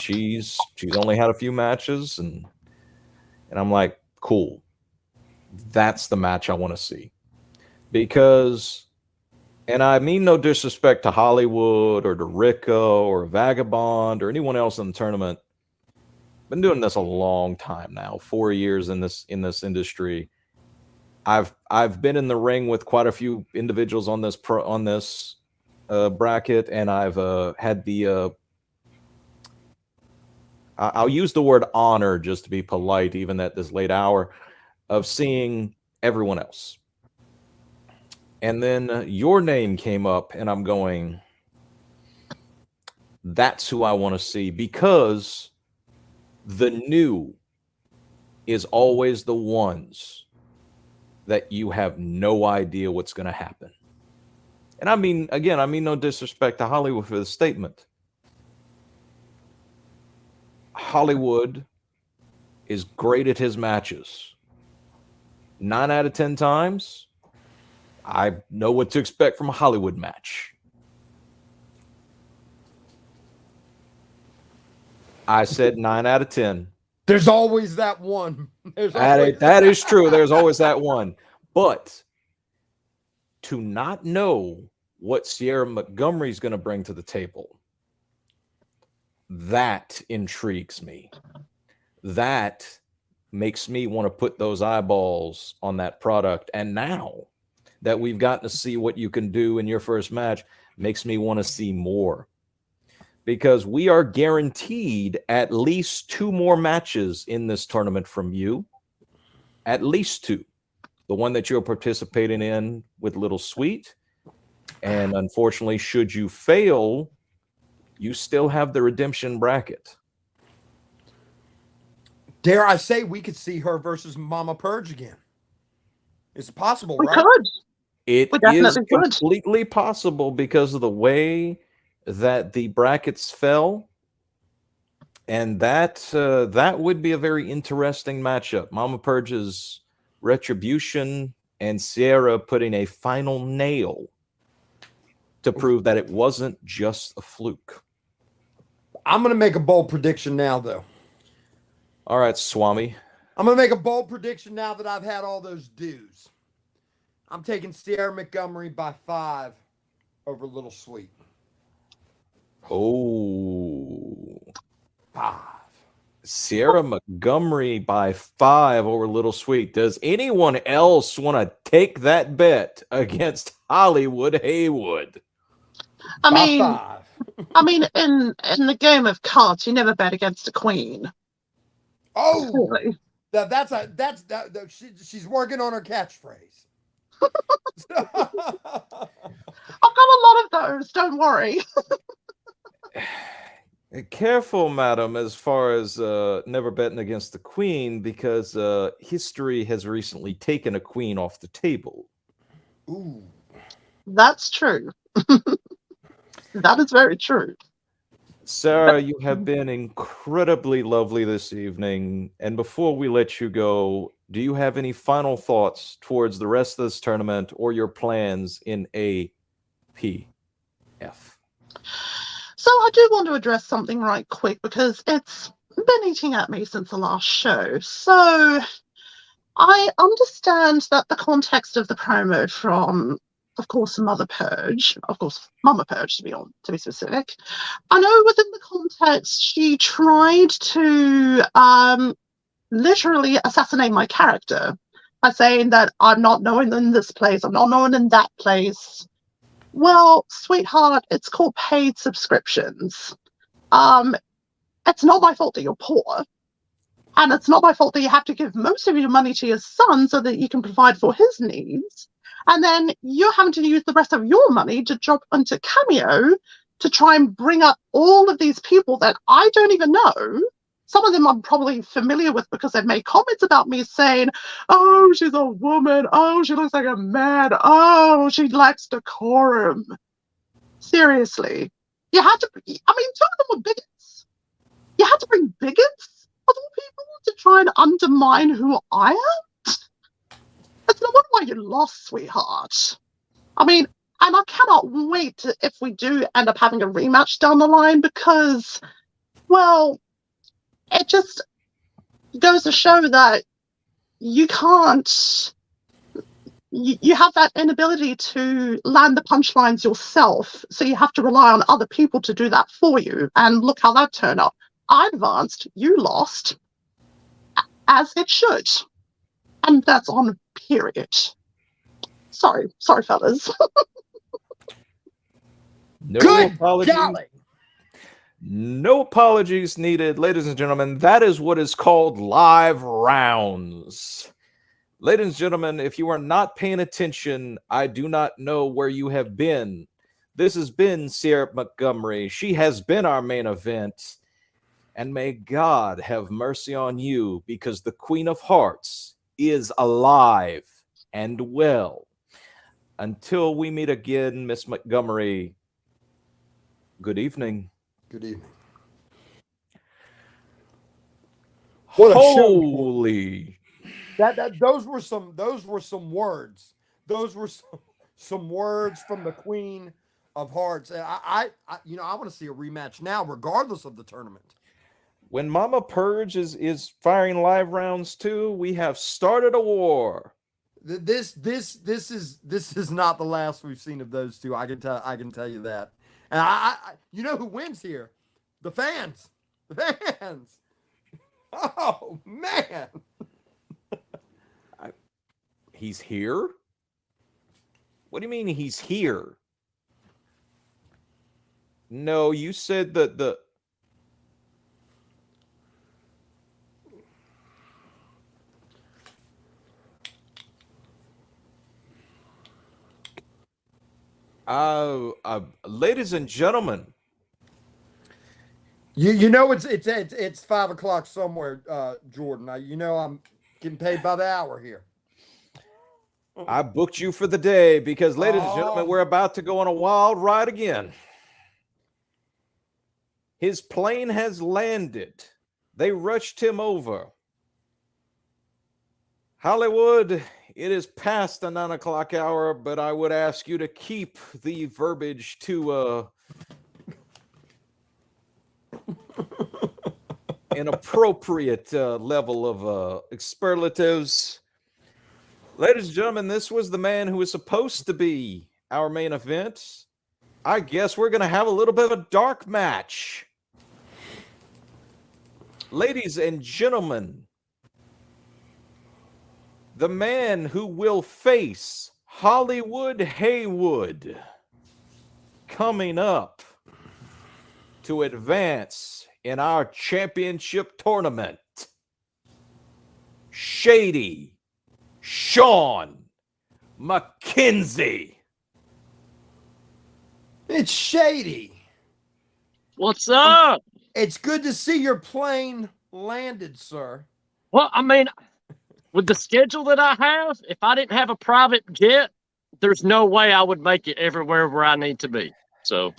She's only had a few matches," and I'm like, cool. That's the match I want to see. Because, and I mean no disrespect to Hollywood or to Rico or Vagabond or anyone else in the tournament. Been doing this a long time now, 4 years in this industry. I've been in the ring with quite a few individuals on this bracket, and I've had the I'll use the word honor just to be polite, even at this late hour, of seeing everyone else. And then your name came up, and I'm going, that's who I want to see, because the new is always the ones that you have no idea what's going to happen. And I mean, again, I mean no disrespect to Hollywood for the statement. Hollywood is great at his matches. 9 out of 10 times, I know what to expect from a Hollywood match. I said 9 out of 10. There's always that one. That is true. There's always that one. But to not know what Sierra Montgomery is going to bring to the table, that intrigues me. That makes me want to put those eyeballs on that product. And now that we've gotten to see what you can do in your first match, makes me want to see more. Because we are guaranteed at least 2 more matches in this tournament from you. At least 2. The one that you're participating in with Little Sweet. And unfortunately, should you fail, you still have the redemption bracket. Dare I say we could see her versus Mama Purge again? It's possible, We right? could. It We is definitely could. completely possible because of the way that the brackets fell. And that would be a very interesting matchup. Mama Purge's retribution and Sierra putting a final nail to prove that it wasn't just a fluke. I'm going to make a bold prediction now, though. All right, Swami. I'm going to make a bold prediction now that I've had all those dues. I'm taking Sierra Montgomery by 5 over Little Sweet. Oh. 5. Sierra Montgomery by 5 over Little Sweet. Does anyone else want to take that bet against Hollywood Haywood? I By mean, 5. in the game of cards, you never bet against a queen. Oh, Really. she's working on her catchphrase. I've got a lot of those. Don't worry. Careful, madam, as far as never betting against the queen, because history has recently taken a queen off the table. Ooh. That's true. That is very true. Sarah, you have been incredibly lovely this evening. And before we let you go, do you have any final thoughts towards the rest of this tournament or your plans in APF? So I do want to address something right quick because it's been eating at me since the last show. So I understand that the context of the promo from, of course, Mama Purge, to be specific. I know within the context she tried to literally assassinate my character by saying that I'm not known in this place, I'm not known in that place. Well, sweetheart, it's called paid subscriptions. It's not my fault that you're poor. And it's not my fault that you have to give most of your money to your son so that you can provide for his needs. And then you're having to use the rest of your money to drop into Cameo to try and bring up all of these people that I don't even know. Some of them I'm probably familiar with because they've made comments about me saying, oh, she's a woman. Oh, she looks like a man. Oh, she lacks decorum. Seriously. You had to, I mean, two of them were bigots. You had to bring bigots of all people to try and undermine who I am? It's no wonder why you lost, sweetheart. I mean, and I cannot wait if we do end up having a rematch down the line because, well, it just goes to show that you can't, you have that inability to land the punchlines yourself, so you have to rely on other people to do that for you. And look how that turned out. I advanced, you lost, as it should. And that's on period. Sorry, fellas. No Good apologies. golly. No apologies needed, ladies and gentlemen. That is what is called live rounds. Ladies and gentlemen, if you are not paying attention, I do not know where you have been. This has been Sierra Montgomery. She has been our main event. And may God have mercy on you, because the Queen of Hearts is alive and well. Until we meet again, Miss Montgomery, good evening. Good evening. What a show. Holy. Those were some words. Those were some words from the Queen of Hearts. And I want to see a rematch now, regardless of the tournament. When Mama Purge is firing live rounds too, we have started a war. This is not the last we've seen of those two. I can tell you that. And I you know who wins here? The fans. The fans. Oh man. He's here? What do you mean he's here? No, you said that the ladies and gentlemen, You know it's 5:00 somewhere, Jordan. You know I'm getting paid by the hour here. I booked you for the day because, ladies and gentlemen, we're about to go on a wild ride again. His plane has landed. They rushed him over. Hollywood, it is past the 9 o'clock hour, but I would ask you to keep the verbiage to an appropriate level of superlatives. Ladies and gentlemen, this was the man who was supposed to be our main event. I guess we're going to have a little bit of a dark match. Ladies and gentlemen, the man who will face Hollywood Haywood coming up to advance in our championship tournament, Shady Sean McKenzie. It's Shady. What's up? It's good to see your plane landed, sir. Well, I mean, with the schedule that I have, if I didn't have a private jet, there's no way I would make it everywhere where I need to be. So,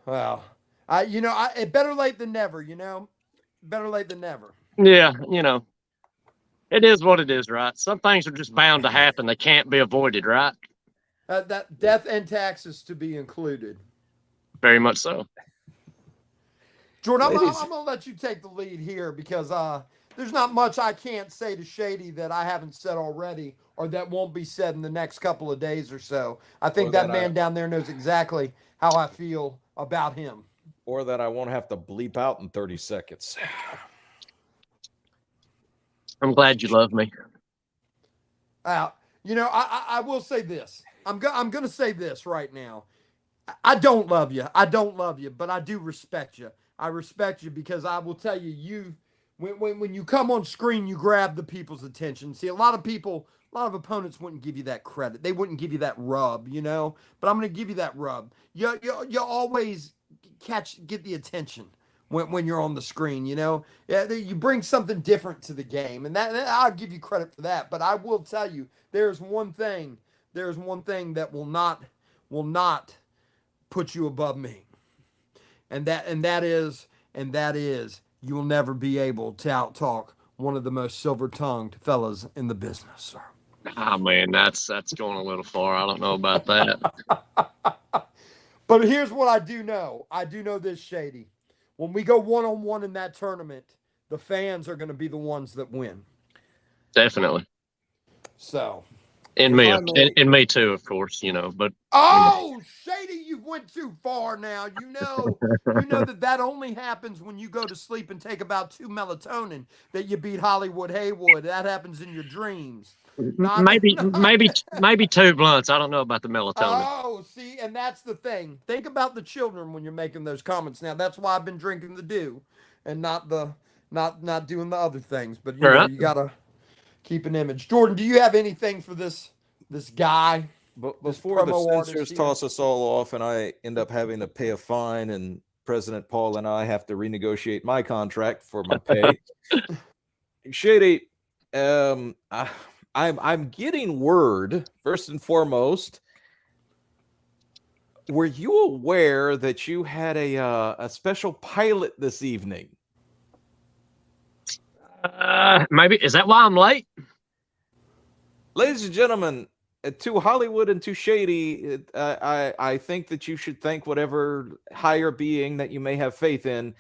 Well, it better late than never, better late than never. yeah, it is what it is, right? Some things are just bound to happen. They can't be avoided, right? That death and taxes to be included. Very much so. Jordan, I'm going to let you take the lead here because there's not much I can't say to Shady that I haven't said already or that won't be said in the next couple of days or so. I think that man down there knows exactly how I feel about him. Or that I won't have to bleep out in 30 seconds. I'm glad you love me. You know, I will say this. I'm gonna say this right now. I don't love you. I don't love you, but I do respect you. I respect you because I will tell you, when you come on screen, you grab the people's attention. See, a lot of opponents wouldn't give you that credit. They wouldn't give you that rub, you know. But I'm going to give you that rub. You always get the attention when you're on the screen, you know. Yeah, you bring something different to the game, and that I'll give you credit for that. But I will tell you, there's one thing that will not put you above me, and that is you will never be able to outtalk one of the most silver-tongued fellas in the business, sir. Ah, man, that's going a little far. I don't know about that. But here's what I do know. I do know this, Shady. When we go one-on-one in that tournament, the fans are going to be the ones that win. Definitely. So. And me too, of course, you know, but. Oh, Shady, you went too far now. You know that only happens when you go to sleep and take about 2 melatonin that you beat Hollywood Haywood. That happens in your dreams. Maybe 2 blunts. I don't know about the melatonin. Oh, see, and that's the thing. Think about the children when you're making those comments. Now, that's why I've been drinking the dew and not doing the other things. But you gotta keep an image. Jordan, do you have anything for this guy? But before the censors toss us all off and I end up having to pay a fine and President Paul and I have to renegotiate my contract for my pay. Shady, I'm getting word, first and foremost, were you aware that you had a special pilot this evening? Maybe. Is that why I'm late? Ladies and gentlemen, to Hollywood and to Shady, I think that you should thank whatever higher being that you may have faith in.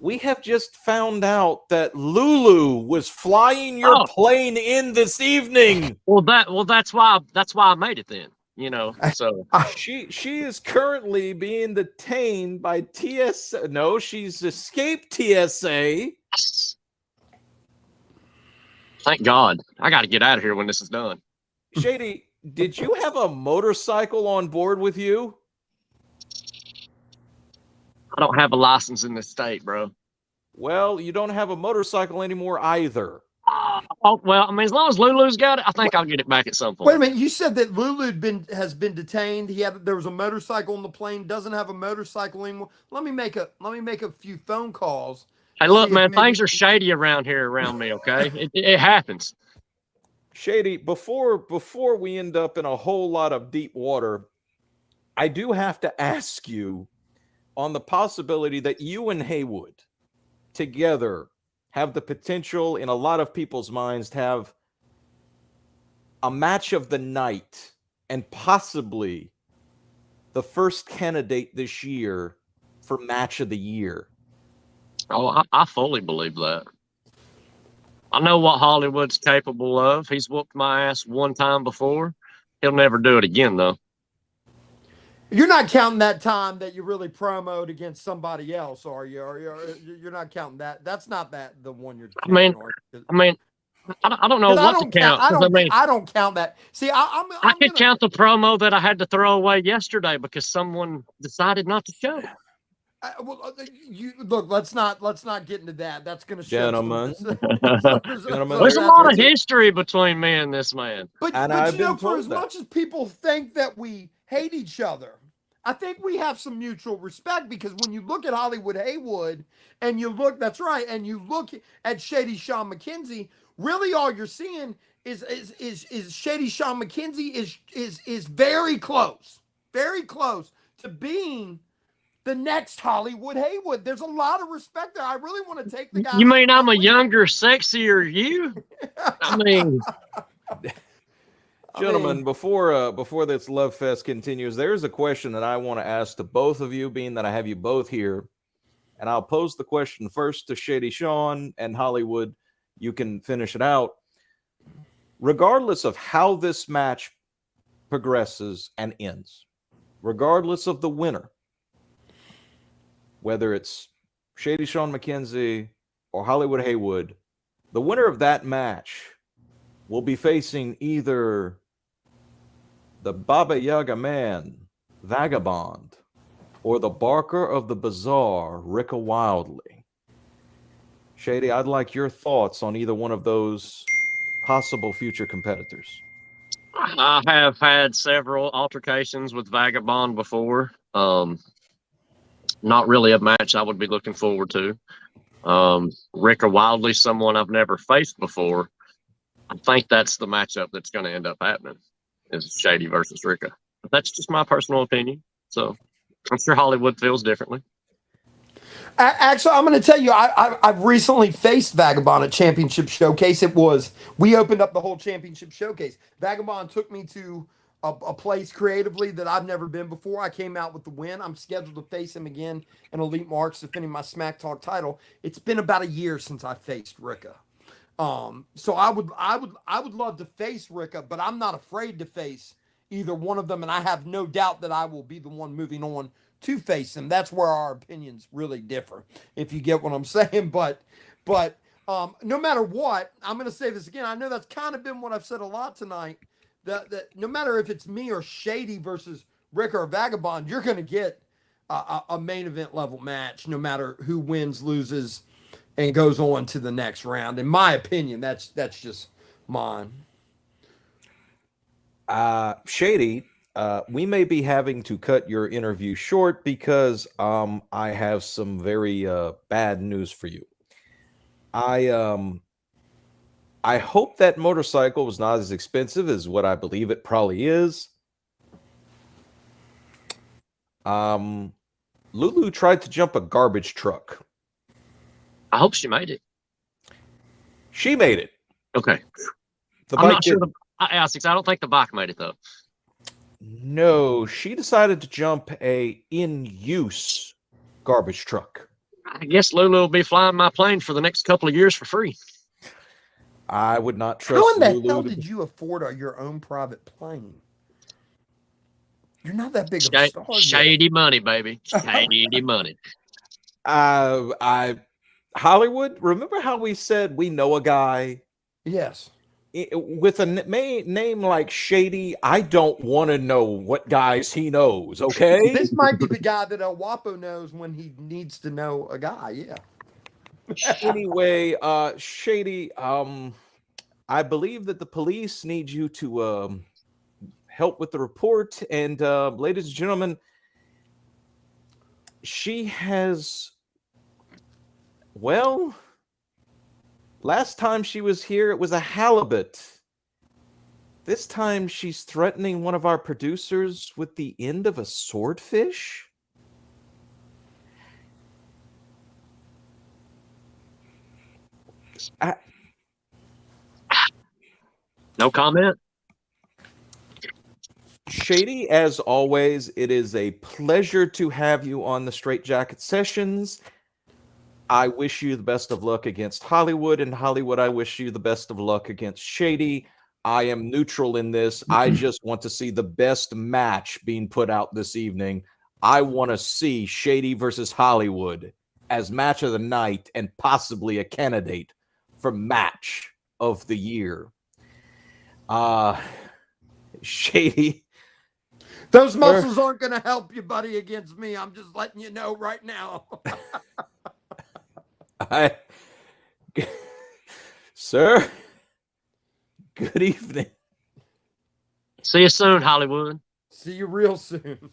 We have just found out that Lulu was flying your plane in this evening. Well, that's why I made it then. You know, so she is currently being detained by TSA. No, she's escaped TSA. Thank God. I got to get out of here when this is done. Shady, did you have a motorcycle on board with you? I don't have a license in this state, bro. Well, you don't have a motorcycle anymore either. Oh, well, I mean, as long as Lulu's got it, I think I'll get it back at some point. Wait a minute. You said that Lulu has been detained. There was a motorcycle on the plane. Doesn't have a motorcycle anymore. Let me make a few phone calls. Hey, look, man, things are shady around me. Okay, it happens. Shady, before we end up in a whole lot of deep water, I do have to ask you on the possibility that you and Haywood together have the potential in a lot of people's minds to have a match of the night and possibly the first candidate this year for match of the year. Oh, I fully believe that. I know what Hollywood's capable of. He's whooped my ass one time before. He'll never do it again, though. You're not counting that time that you really promoted against somebody else, are you? You're not counting that. That's not the one you're counting. I don't know what to count. I don't count that. See, I could count the promo that I had to throw away yesterday because someone decided not to show. Look. Let's not get into that. That's going to show. Gentlemen, there's a lot of history between me and this man. But for as much as people think that we hate each other, I think we have some mutual respect because when you look at Hollywood Haywood and you look at Shady Sean McKenzie, really all you're seeing is Shady Sean McKenzie is very close to being the next Hollywood Haywood. There's a lot of respect there. I really want to take the guy. You mean I'm a younger, sexier you? I mean, gentlemen, before this love fest continues, there's a question that I want to ask to both of you, being that I have you both here, and I'll pose the question first to Shady Sean and Hollywood. You can finish it out. Regardless of how this match progresses and ends, regardless of the winner, whether it's Shady Sean McKenzie or Hollywood Haywood, the winner of that match will be facing either the Baba Yaga man, Vagabond, or the Barker of the Bazaar, Ricka Wildly. Shady, I'd like your thoughts on either one of those possible future competitors. I have had several altercations with Vagabond before. Not really a match I would be looking forward to. Ricker Wildly, someone I've never faced before. I think that's the matchup that's going to end up happening is Shady versus Ricka. But that's just my personal opinion. So I'm sure Hollywood feels differently. Actually, I'm going to tell you, I've recently faced Vagabond at Championship Showcase. We opened up the whole Championship Showcase. Vagabond took me to a place creatively that I've never been before. I came out with the win. I'm scheduled to face him again in Elite Marks, defending my Smack Talk title. It's been about a year since I faced Ricka. So I would love to face Ricka, but I'm not afraid to face either one of them, and I have no doubt that I will be the one moving on to face them. That's where our opinions really differ, if you get what I'm saying. But no matter what, I'm going to say this again. I know that's kind of been what I've said a lot tonight. That no matter if it's me or Shady versus Rick or Vagabond, you're going to get a main event level match, no matter who wins, loses, and goes on to the next round. In my opinion, that's just mine. Shady, we may be having to cut your interview short because I have some very bad news for you. I hope that motorcycle was not as expensive as what I believe it probably is. Lulu tried to jump a garbage truck. I hope she made it. She made it. Okay. The I'm bike not sure. didn't. I don't think the bike made it though. No, she decided to jump a in-use garbage truck. I guess Lulu will be flying my plane for the next couple of years for free. I would not trust How in the Lulu hell to did you afford your own private plane? You're not that big of a Shady, star yet. shady money, baby. Shady money. Hollywood, remember how we said we know a guy? Yes. With a name like Shady, I don't want to know what guys he knows, okay? This might be the guy that El Wapo knows when he needs to know a guy, yeah. Anyway, Shady, I believe that the police need you to help with the report. And ladies and gentlemen, she has, well, last time she was here, it was a halibut. This time she's threatening one of our producers with the end of a swordfish. No comment. Shady, as always, it is a pleasure to have you on the Straight Jacket Sessions. I wish you the best of luck against Hollywood, and Hollywood, I wish you the best of luck against Shady. I am neutral in this. I just want to see the best match being put out this evening. I want to see Shady versus Hollywood as match of the night and possibly a candidate for match of the year. Shady. Those muscles aren't going to help you, buddy, against me. I'm just letting you know right now. Sir, good evening. See you soon, Hollywood. See you real soon.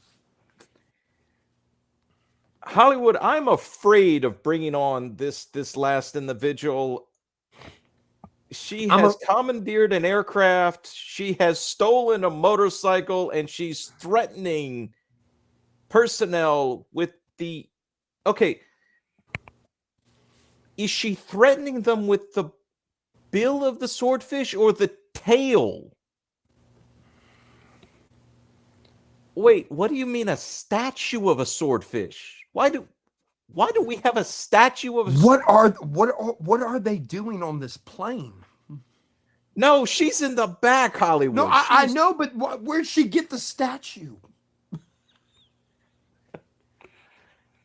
Hollywood, I'm afraid of bringing on this last individual. She has commandeered an aircraft. She has stolen a motorcycle, and she's threatening personnel with the... Okay. Is she threatening them with the bill of the swordfish or the tail? Wait, what do you mean a statue of a swordfish? Why do we have a statue of a What are they doing on this plane? No, she's in the back, Hollywood. No, I know, but where'd she get the statue?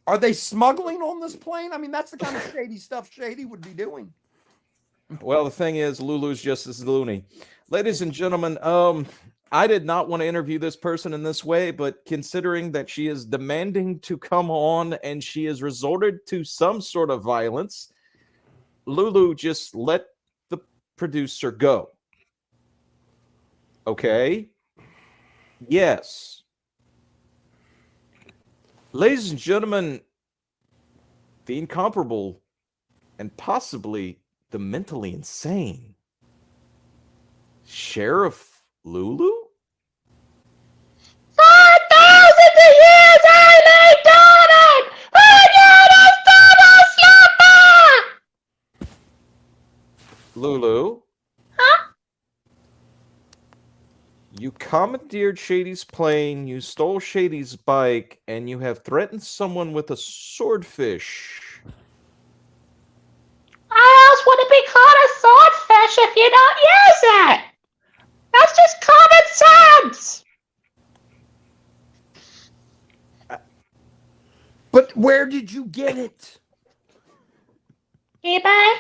Are they smuggling on this plane? I mean, that's the kind of shady stuff Shady would be doing. Well, the thing is, Lulu's just as loony. Ladies and gentlemen, I did not want to interview this person in this way, but considering that she is demanding to come on and she has resorted to some sort of violence, Lulu, just let the producer go. Okay? Yes. Ladies and gentlemen, the incomparable and possibly the mentally insane Sheriff Lulu? 4,000 years I lay dormant! Lulu? Huh? You commandeered Shady's plane, you stole Shady's bike, and you have threatened someone with a swordfish. How else would it be called a swordfish if you don't use it? That's just common sense. But where did you get it? eBay?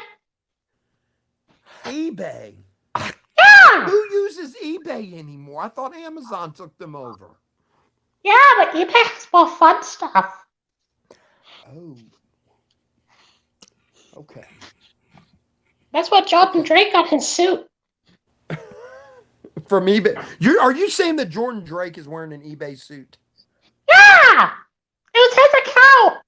eBay. Yeah. Who uses eBay anymore? I thought Amazon took them over. Yeah, but eBay has more fun stuff. Oh. Okay. That's what Jordan Drake got his suit. From eBay. Are you saying that Jordan Drake is wearing an eBay suit? Yeah. It was his account.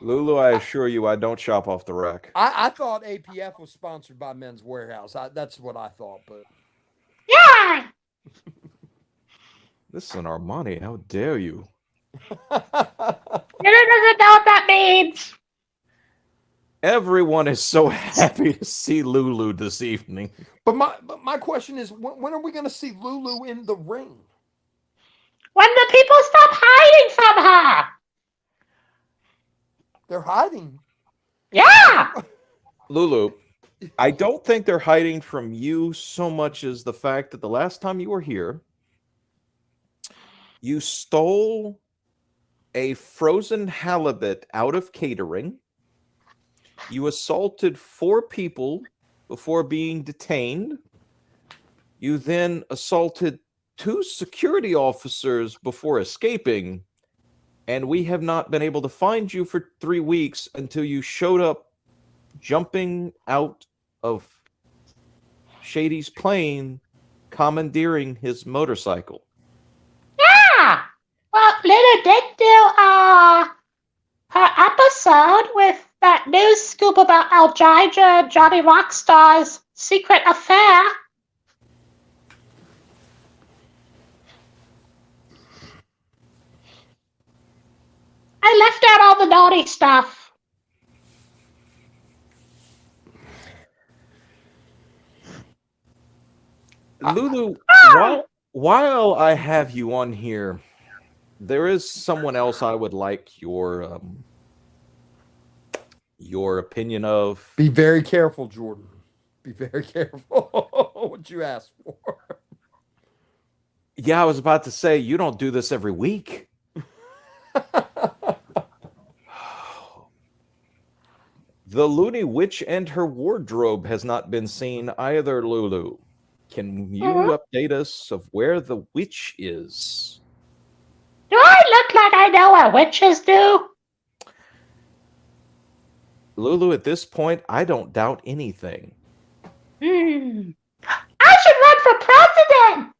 Lulu, I assure you, I don't shop off the rack. I thought APF was sponsored by Men's Warehouse. That's what I thought, but Yeah. This is an Armani. How dare you? You doesn't know what that means. Everyone is so happy to see Lulu this evening. But my question is, when are we going to see Lulu in the ring? When the people stop hiding from her. They're hiding. Yeah. Lulu, I don't think they're hiding from you so much as the fact that the last time you were here, you stole a frozen halibut out of catering. You assaulted 4 people before being detained. You then assaulted 2 security officers before escaping. And we have not been able to find you for 3 weeks until you showed up jumping out of Shady's plane, commandeering his motorcycle. Yeah. Well, Luna did do her episode with that news scoop about Aljija and Johnny Rockstar's secret affair. I left out all the naughty stuff. Lulu, while I have you on here, there is someone else I would like your opinion of. Be very careful, Jordan. Be very careful what you ask for. Yeah, I was about to say, you don't do this every week. The Looney Witch and her wardrobe has not been seen either, Lulu. Can you update us of where the witch is? Do I look like I know what witches do? Lulu, at this point, I don't doubt anything. I should run for president!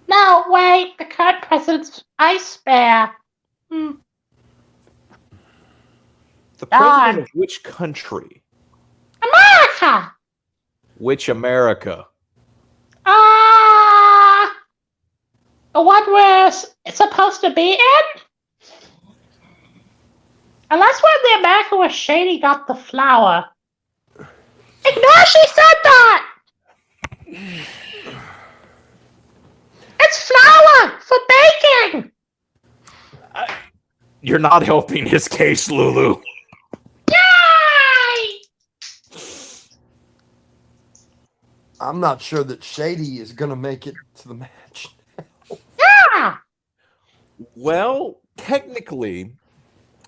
No, wait, the current president's Ice Bear. The president of which country? America! Which America? The one we're supposed to be in? Unless we're the America where Shady got the flower. Ignore she said that! It's flour for baking! You're not helping his case, Lulu. Yay! I'm not sure that Shady is going to make it to the match. Yeah! Well, technically,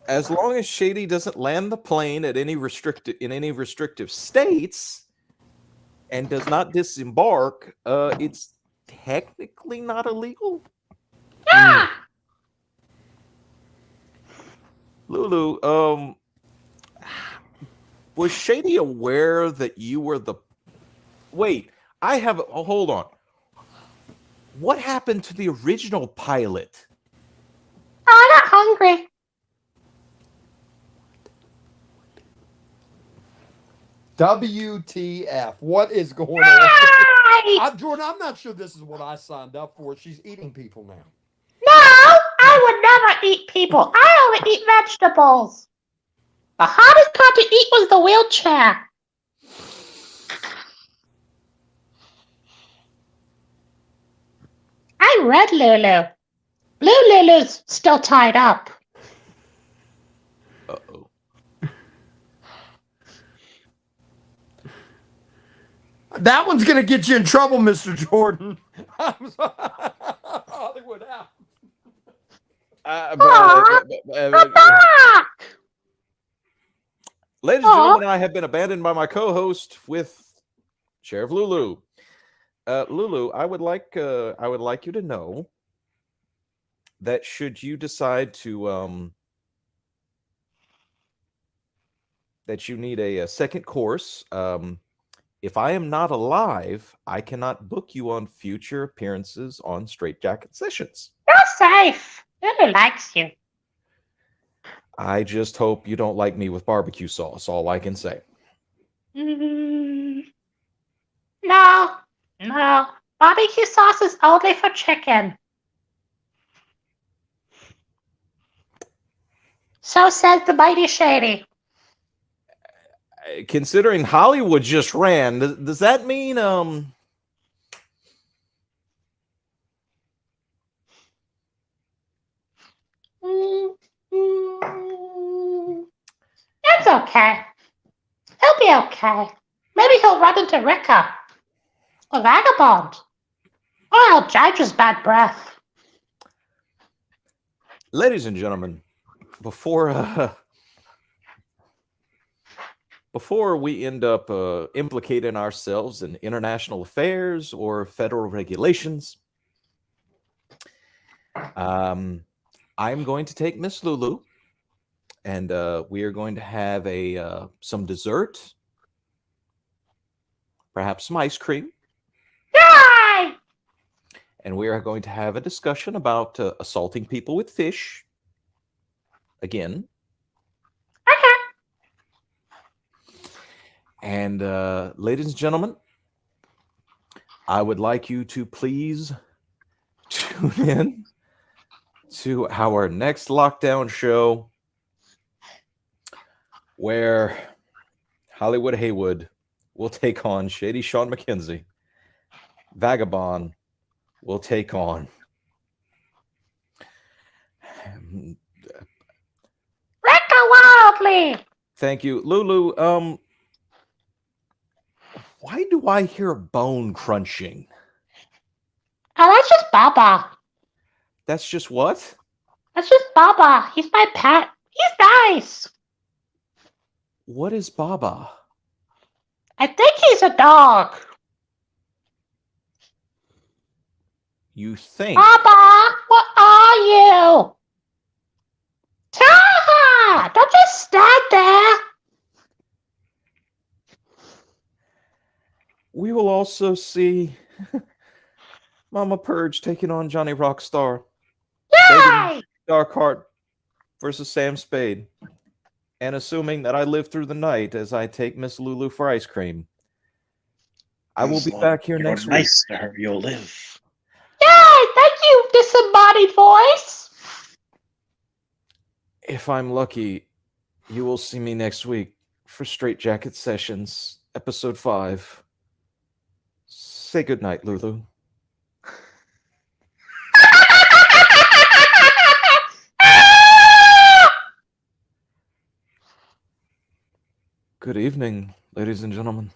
As long as Shady doesn't land the plane at any restrictive states and does not disembark, it's technically not illegal. Yeah. Lulu, was Shady aware that you were the? Wait, hold on. What happened to the original pilot? I got hungry. WTF? What is going on? Right. Jordan, I'm not sure this is what I signed up for. She's eating people now. No, I would never eat people. I only eat vegetables. The hardest part to eat was the wheelchair. I read Lulu. Blue Lulu's still tied up. Uh-oh. That one's gonna get you in trouble, Mr. Jordan. I'm sorry. Hollywood out. Ladies and gentlemen, I have been abandoned by my co-host with Sheriff Lulu. Lulu, I would like you to know that should you decide to that you need a second course, if I am not alive, I cannot book you on future appearances on Straight Jacket Sessions. You're safe. Lulu likes you. I just hope you don't like me with barbecue sauce. All I can say. No. Barbecue sauce is only for chicken. So says the mighty Shady. Considering Hollywood just ran, does that mean It's okay. He'll be okay. Maybe he'll run into Ricka. Or Vagabond. Or he'll judge his bad breath. Ladies and gentlemen, before we end up implicating ourselves in international affairs or federal regulations, I'm going to take Miss Lulu, and we are going to have some dessert, perhaps some ice cream. Yay! And we are going to have a discussion about assaulting people with fish. Again. Okay. And ladies and gentlemen, I would like you to please tune in to our next lockdown show, where Hollywood Haywood will take on Shady Sean McKenzie. Vagabond will take on Ricka Wildly! Thank you. Lulu, why do I hear bone crunching? Oh, that's just Baba. That's just what? That's just Baba. He's my pet. He's nice. What is Baba? I think he's a dog. You think? Baba, what are you? Taha! Don't just stand there. We will also see Mama Purge taking on Johnny Rockstar. Yay! Darkheart versus Sam Spade. And assuming that I live through the night as I take Miss Lulu for ice cream, I will be back here next week. Nice to her, you'll live. Yay! Thank you, disembodied voice. If I'm lucky, you will see me next week for Straight Jacket Sessions, Episode 5. Say goodnight, Lulu. Good evening, ladies and gentlemen.